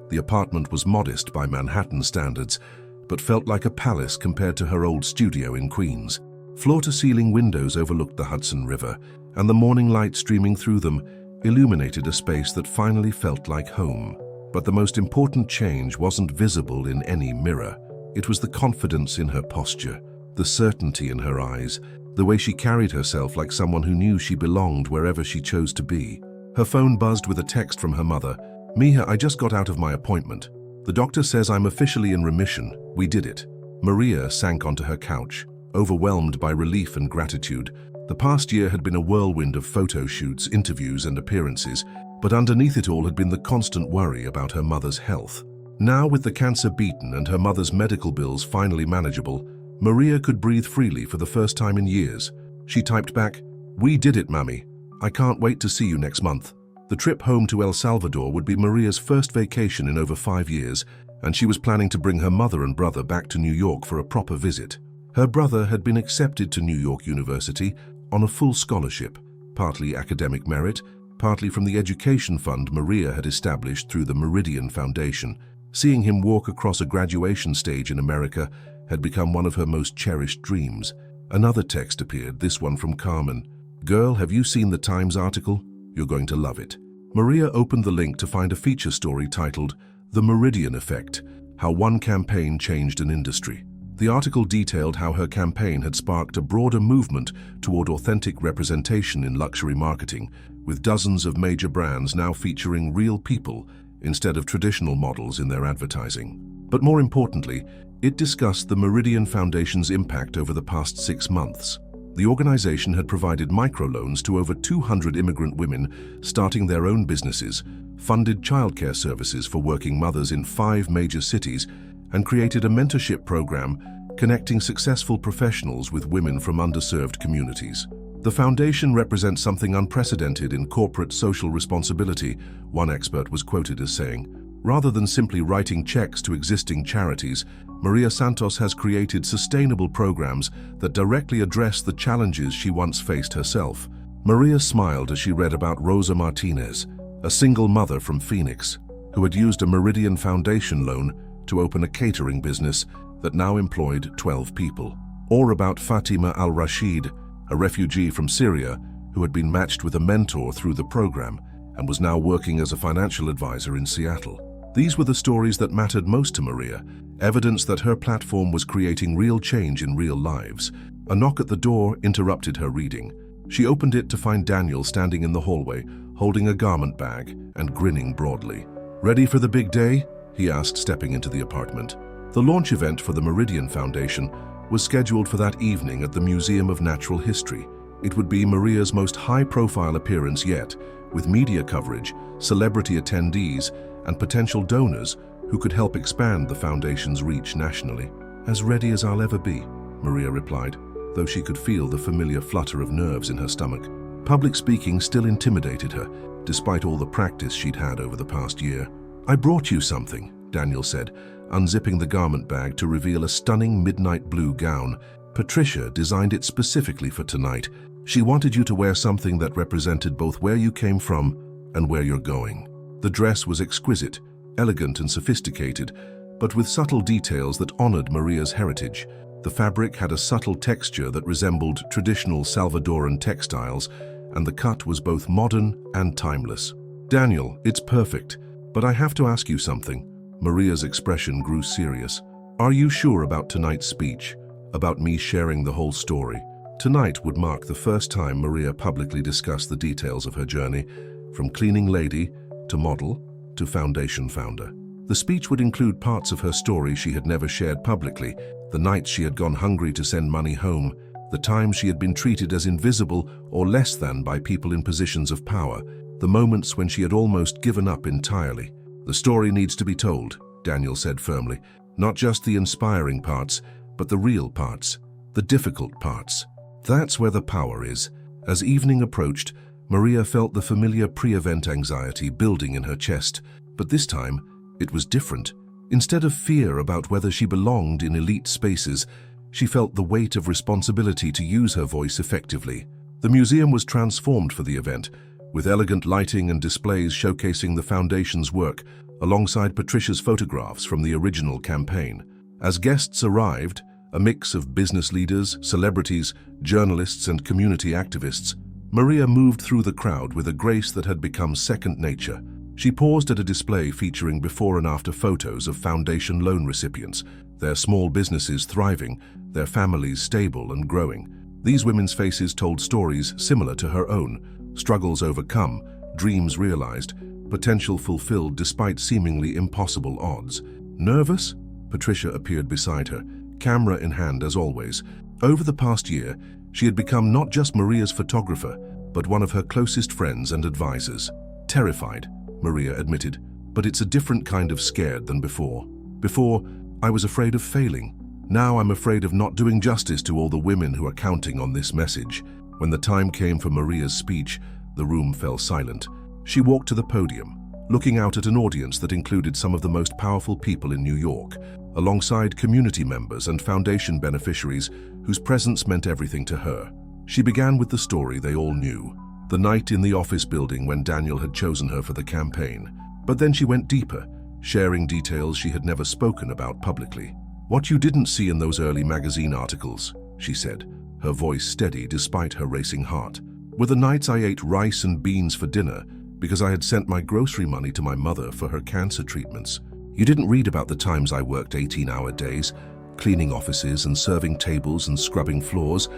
The apartment was modest by Manhattan standards, but felt like a palace compared to her old studio in Queens. Floor-to-ceiling windows overlooked the Hudson River, and the morning light streaming through them illuminated a space that finally felt like home. But the most important change wasn't visible in any mirror. It was the confidence in her posture, the certainty in her eyes, the way she carried herself like someone who knew she belonged wherever she chose to be. Her phone buzzed with a text from her mother. "Mija, I just got out of my appointment. The doctor says I'm officially in remission. We did it." Maria sank onto her couch, overwhelmed by relief and gratitude. The past year had been a whirlwind of photo shoots, interviews, and appearances, but underneath it all had been the constant worry about her mother's health. Now, with the cancer beaten and her mother's medical bills finally manageable, Maria could breathe freely for the first time in years. She typed back, "We did it, Mammy. I can't wait to see you next month." The trip home to El Salvador would be Maria's first vacation in over 5 years, and she was planning to bring her mother and brother back to New York for a proper visit. Her brother had been accepted to New York University on a full scholarship, partly academic merit, partly from the education fund Maria had established through the Meridian Foundation. Seeing him walk across a graduation stage in America had become one of her most cherished dreams. Another text appeared, this one from Carmen. "Girl, have you seen the Times article? You're going to love it." Maria opened the link to find a feature story titled "The Meridian Effect: How One Campaign Changed an Industry." The article detailed how her campaign had sparked a broader movement toward authentic representation in luxury marketing, with dozens of major brands now featuring real people instead of traditional models in their advertising. But more importantly, it discussed the Meridian Foundation's impact over the past 6 months. The organization had provided microloans to over 200 immigrant women starting their own businesses, funded childcare services for working mothers in 5 major cities, and created a mentorship program connecting successful professionals with women from underserved communities. The foundation represents something unprecedented in corporate social responsibility, one expert was quoted as saying. Rather than simply writing checks to existing charities, Maria Santos has created sustainable programs that directly address the challenges she once faced herself. Maria smiled as she read about Rosa Martinez, a single mother from Phoenix, who had used a Meridian Foundation loan to open a catering business that now employed 12 people. Or about Fatima al-Rashid, a refugee from Syria who had been matched with a mentor through the program and was now working as a financial advisor in Seattle. These were the stories that mattered most to Maria, evidence that her platform was creating real change in real lives. A knock at the door interrupted her reading. She opened it to find Daniel standing in the hallway, holding a garment bag and grinning broadly. "Ready for the big day?" he asked, stepping into the apartment. The launch event for the Meridian Foundation was scheduled for that evening at the Museum of Natural History. It would be Maria's most high-profile appearance yet, with media coverage, celebrity attendees, and potential donors who could help expand the foundation's reach nationally. "As ready as I'll ever be," Maria replied, though she could feel the familiar flutter of nerves in her stomach. Public speaking still intimidated her, despite all the practice she'd had over the past year. "I brought you something," Daniel said, unzipping the garment bag to reveal a stunning midnight blue gown. "Patricia designed it specifically for tonight. She wanted you to wear something that represented both where you came from and where you're going." The dress was exquisite, elegant and sophisticated, but with subtle details that honored Maria's heritage. The fabric had a subtle texture that resembled traditional Salvadoran textiles, and the cut was both modern and timeless. "Daniel, it's perfect, but I have to ask you something." Maria's expression grew serious. "Are you sure about tonight's speech? About me sharing the whole story?" Tonight would mark the first time Maria publicly discussed the details of her journey, from cleaning lady to model to foundation founder. The speech would include parts of her story she had never shared publicly, the nights she had gone hungry to send money home, the times she had been treated as invisible or less than by people in positions of power, the moments when she had almost given up entirely. "The story needs to be told," Daniel said firmly. "Not just the inspiring parts, but the real parts, the difficult parts. That's where the power is." As evening approached, Maria felt the familiar pre-event anxiety building in her chest, but this time it was different. Instead of fear about whether she belonged in elite spaces, she felt the weight of responsibility to use her voice effectively. The museum was transformed for the event, with elegant lighting and displays showcasing the foundation's work, alongside Patricia's photographs from the original campaign. As guests arrived, a mix of business leaders, celebrities, journalists, and community activists, Maria moved through the crowd with a grace that had become second nature. She paused at a display featuring before and after photos of foundation loan recipients, their small businesses thriving, their families stable and growing. These women's faces told stories similar to her own: struggles overcome, dreams realized, potential fulfilled despite seemingly impossible odds. Nervous? Patricia appeared beside her, camera in hand as always. Over the past year, she had become not just Maria's photographer, but one of her closest friends and advisors. Terrified, Maria admitted, but it's a different kind of scared than before. Before, I was afraid of failing. Now I'm afraid of not doing justice to all the women who are counting on this message. When the time came for Maria's speech, the room fell silent. She walked to the podium, looking out at an audience that included some of the most powerful people in New York, alongside community members and foundation beneficiaries whose presence meant everything to her. She began with the story they all knew, the night in the office building when Daniel had chosen her for the campaign. But then she went deeper, sharing details she had never spoken about publicly. "What you didn't see in those early magazine articles," she said, her voice steady despite her racing heart, "were the nights I ate rice and beans for dinner because I had sent my grocery money to my mother for her cancer treatments. You didn't read about the times I worked 18-hour days, cleaning offices and serving tables and scrubbing floors,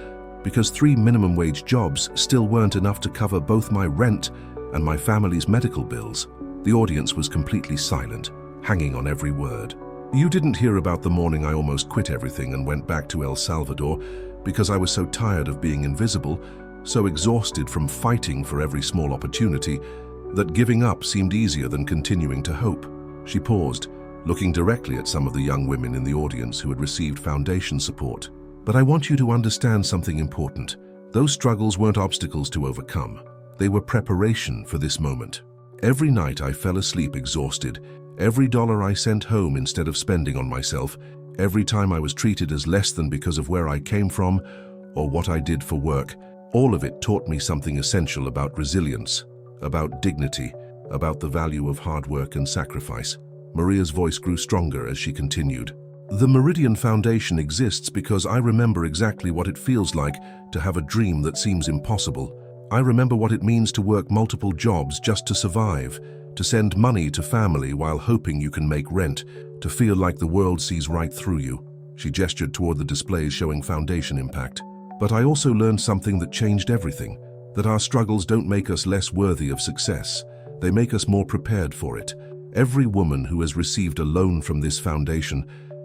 because 3 minimum wage jobs still weren't enough to cover both my rent and my family's medical bills." The audience was completely silent, hanging on every word. "You didn't hear about the morning I almost quit everything and went back to El Salvador because I was so tired of being invisible, so exhausted from fighting for every small opportunity, that giving up seemed easier than continuing to hope." She paused, looking directly at some of the young women in the audience who had received foundation support. "But I want you to understand something important. Those struggles weren't obstacles to overcome. They were preparation for this moment. Every night I fell asleep exhausted, every dollar I sent home instead of spending on myself, every time I was treated as less than because of where I came from or what I did for work, all of it taught me something essential about resilience, about dignity, about the value of hard work and sacrifice." Maria's voice grew stronger as she continued. "The Meridian Foundation exists because I remember exactly what it feels like to have a dream that seems impossible. I remember what it means to work multiple jobs just to survive, to send money to family while hoping you can make rent, to feel like the world sees right through you." She gestured toward the displays showing foundation impact. "But I also learned something that changed everything, that our struggles don't make us less worthy of success. They make us more prepared for it. Every woman who has received a loan from this foundation,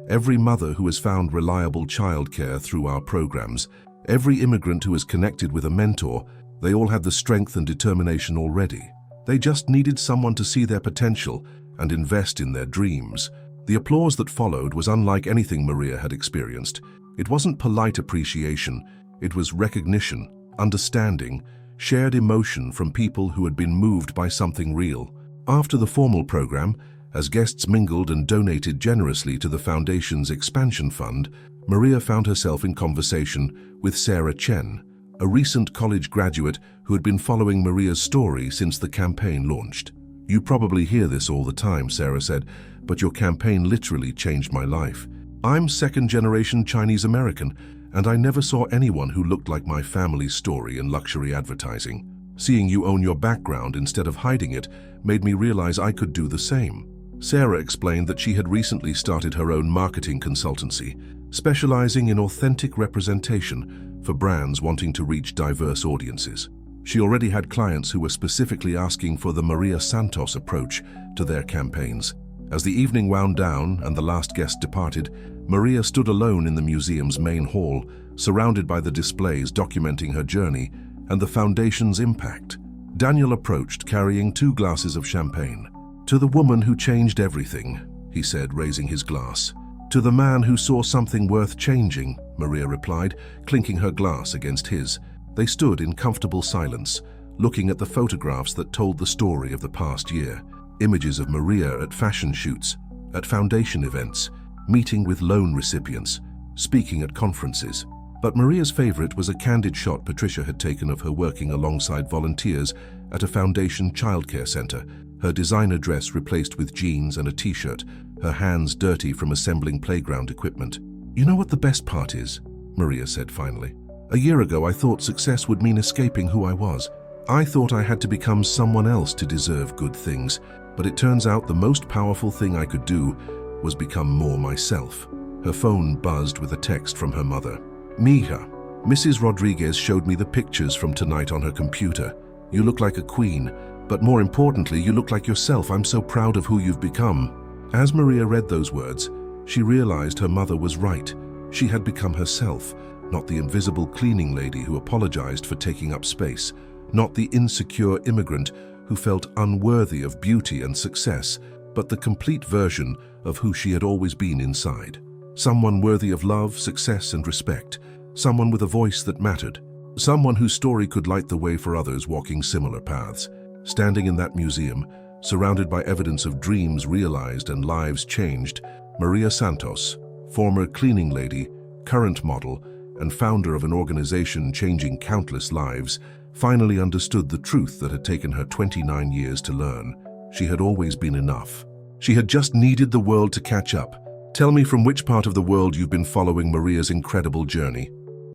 every mother who has found reliable childcare through our programs, every immigrant who has connected with a mentor, they all had the strength and determination already. They just needed someone to see their potential and invest in their dreams." The applause that followed was unlike anything Maria had experienced. It wasn't polite appreciation, it was recognition, understanding, shared emotion from people who had been moved by something real. After the formal program, as guests mingled and donated generously to the Foundation's expansion fund, Maria found herself in conversation with Sarah Chen, a recent college graduate who had been following Maria's story since the campaign launched. "You probably hear this all the time," Sarah said, "but your campaign literally changed my life. I'm second-generation Chinese American, and I never saw anyone who looked like my family's story in luxury advertising. Seeing you own your background instead of hiding it made me realize I could do the same." Sarah explained that she had recently started her own marketing consultancy, specializing in authentic representation for brands wanting to reach diverse audiences. She already had clients who were specifically asking for the Maria Santos approach to their campaigns. As the evening wound down and the last guest departed, Maria stood alone in the museum's main hall, surrounded by the displays documenting her journey and the Foundation's impact. Daniel approached, carrying 2 glasses of champagne. "To the woman who changed everything," he said, raising his glass. "To the man who saw something worth changing," Maria replied, clinking her glass against his. They stood in comfortable silence, looking at the photographs that told the story of the past year. Images of Maria at fashion shoots, at foundation events, meeting with loan recipients, speaking at conferences. But Maria's favorite was a candid shot Patricia had taken of her working alongside volunteers at a foundation childcare center, her designer dress replaced with jeans and a t-shirt, her hands dirty from assembling playground equipment. "You know what the best part is?" Maria said finally. "A year ago I thought success would mean escaping who I was. I thought I had to become someone else to deserve good things, but it turns out the most powerful thing I could do was become more myself." Her phone buzzed with a text from her mother. "Mija," Mrs. Rodriguez showed me the pictures from tonight on her computer. You look like a queen, but more importantly, you look like yourself. I'm so proud of who you've become. As Maria read those words, she realized her mother was right. She had become herself, not the invisible cleaning lady who apologized for taking up space, not the insecure immigrant who felt unworthy of beauty and success, but the complete version of who she had always been inside. Someone worthy of love, success, and respect. Someone with a voice that mattered. Someone whose story could light the way for others walking similar paths. Standing in that museum, surrounded by evidence of dreams realized and lives changed, Maria Santos, former cleaning lady, current model, and founder of an organization changing countless lives, finally understood the truth that had taken her 29 years to learn. She had always been enough. She had just needed the world to catch up. Tell me from which part of the world you've been following Maria's incredible journey.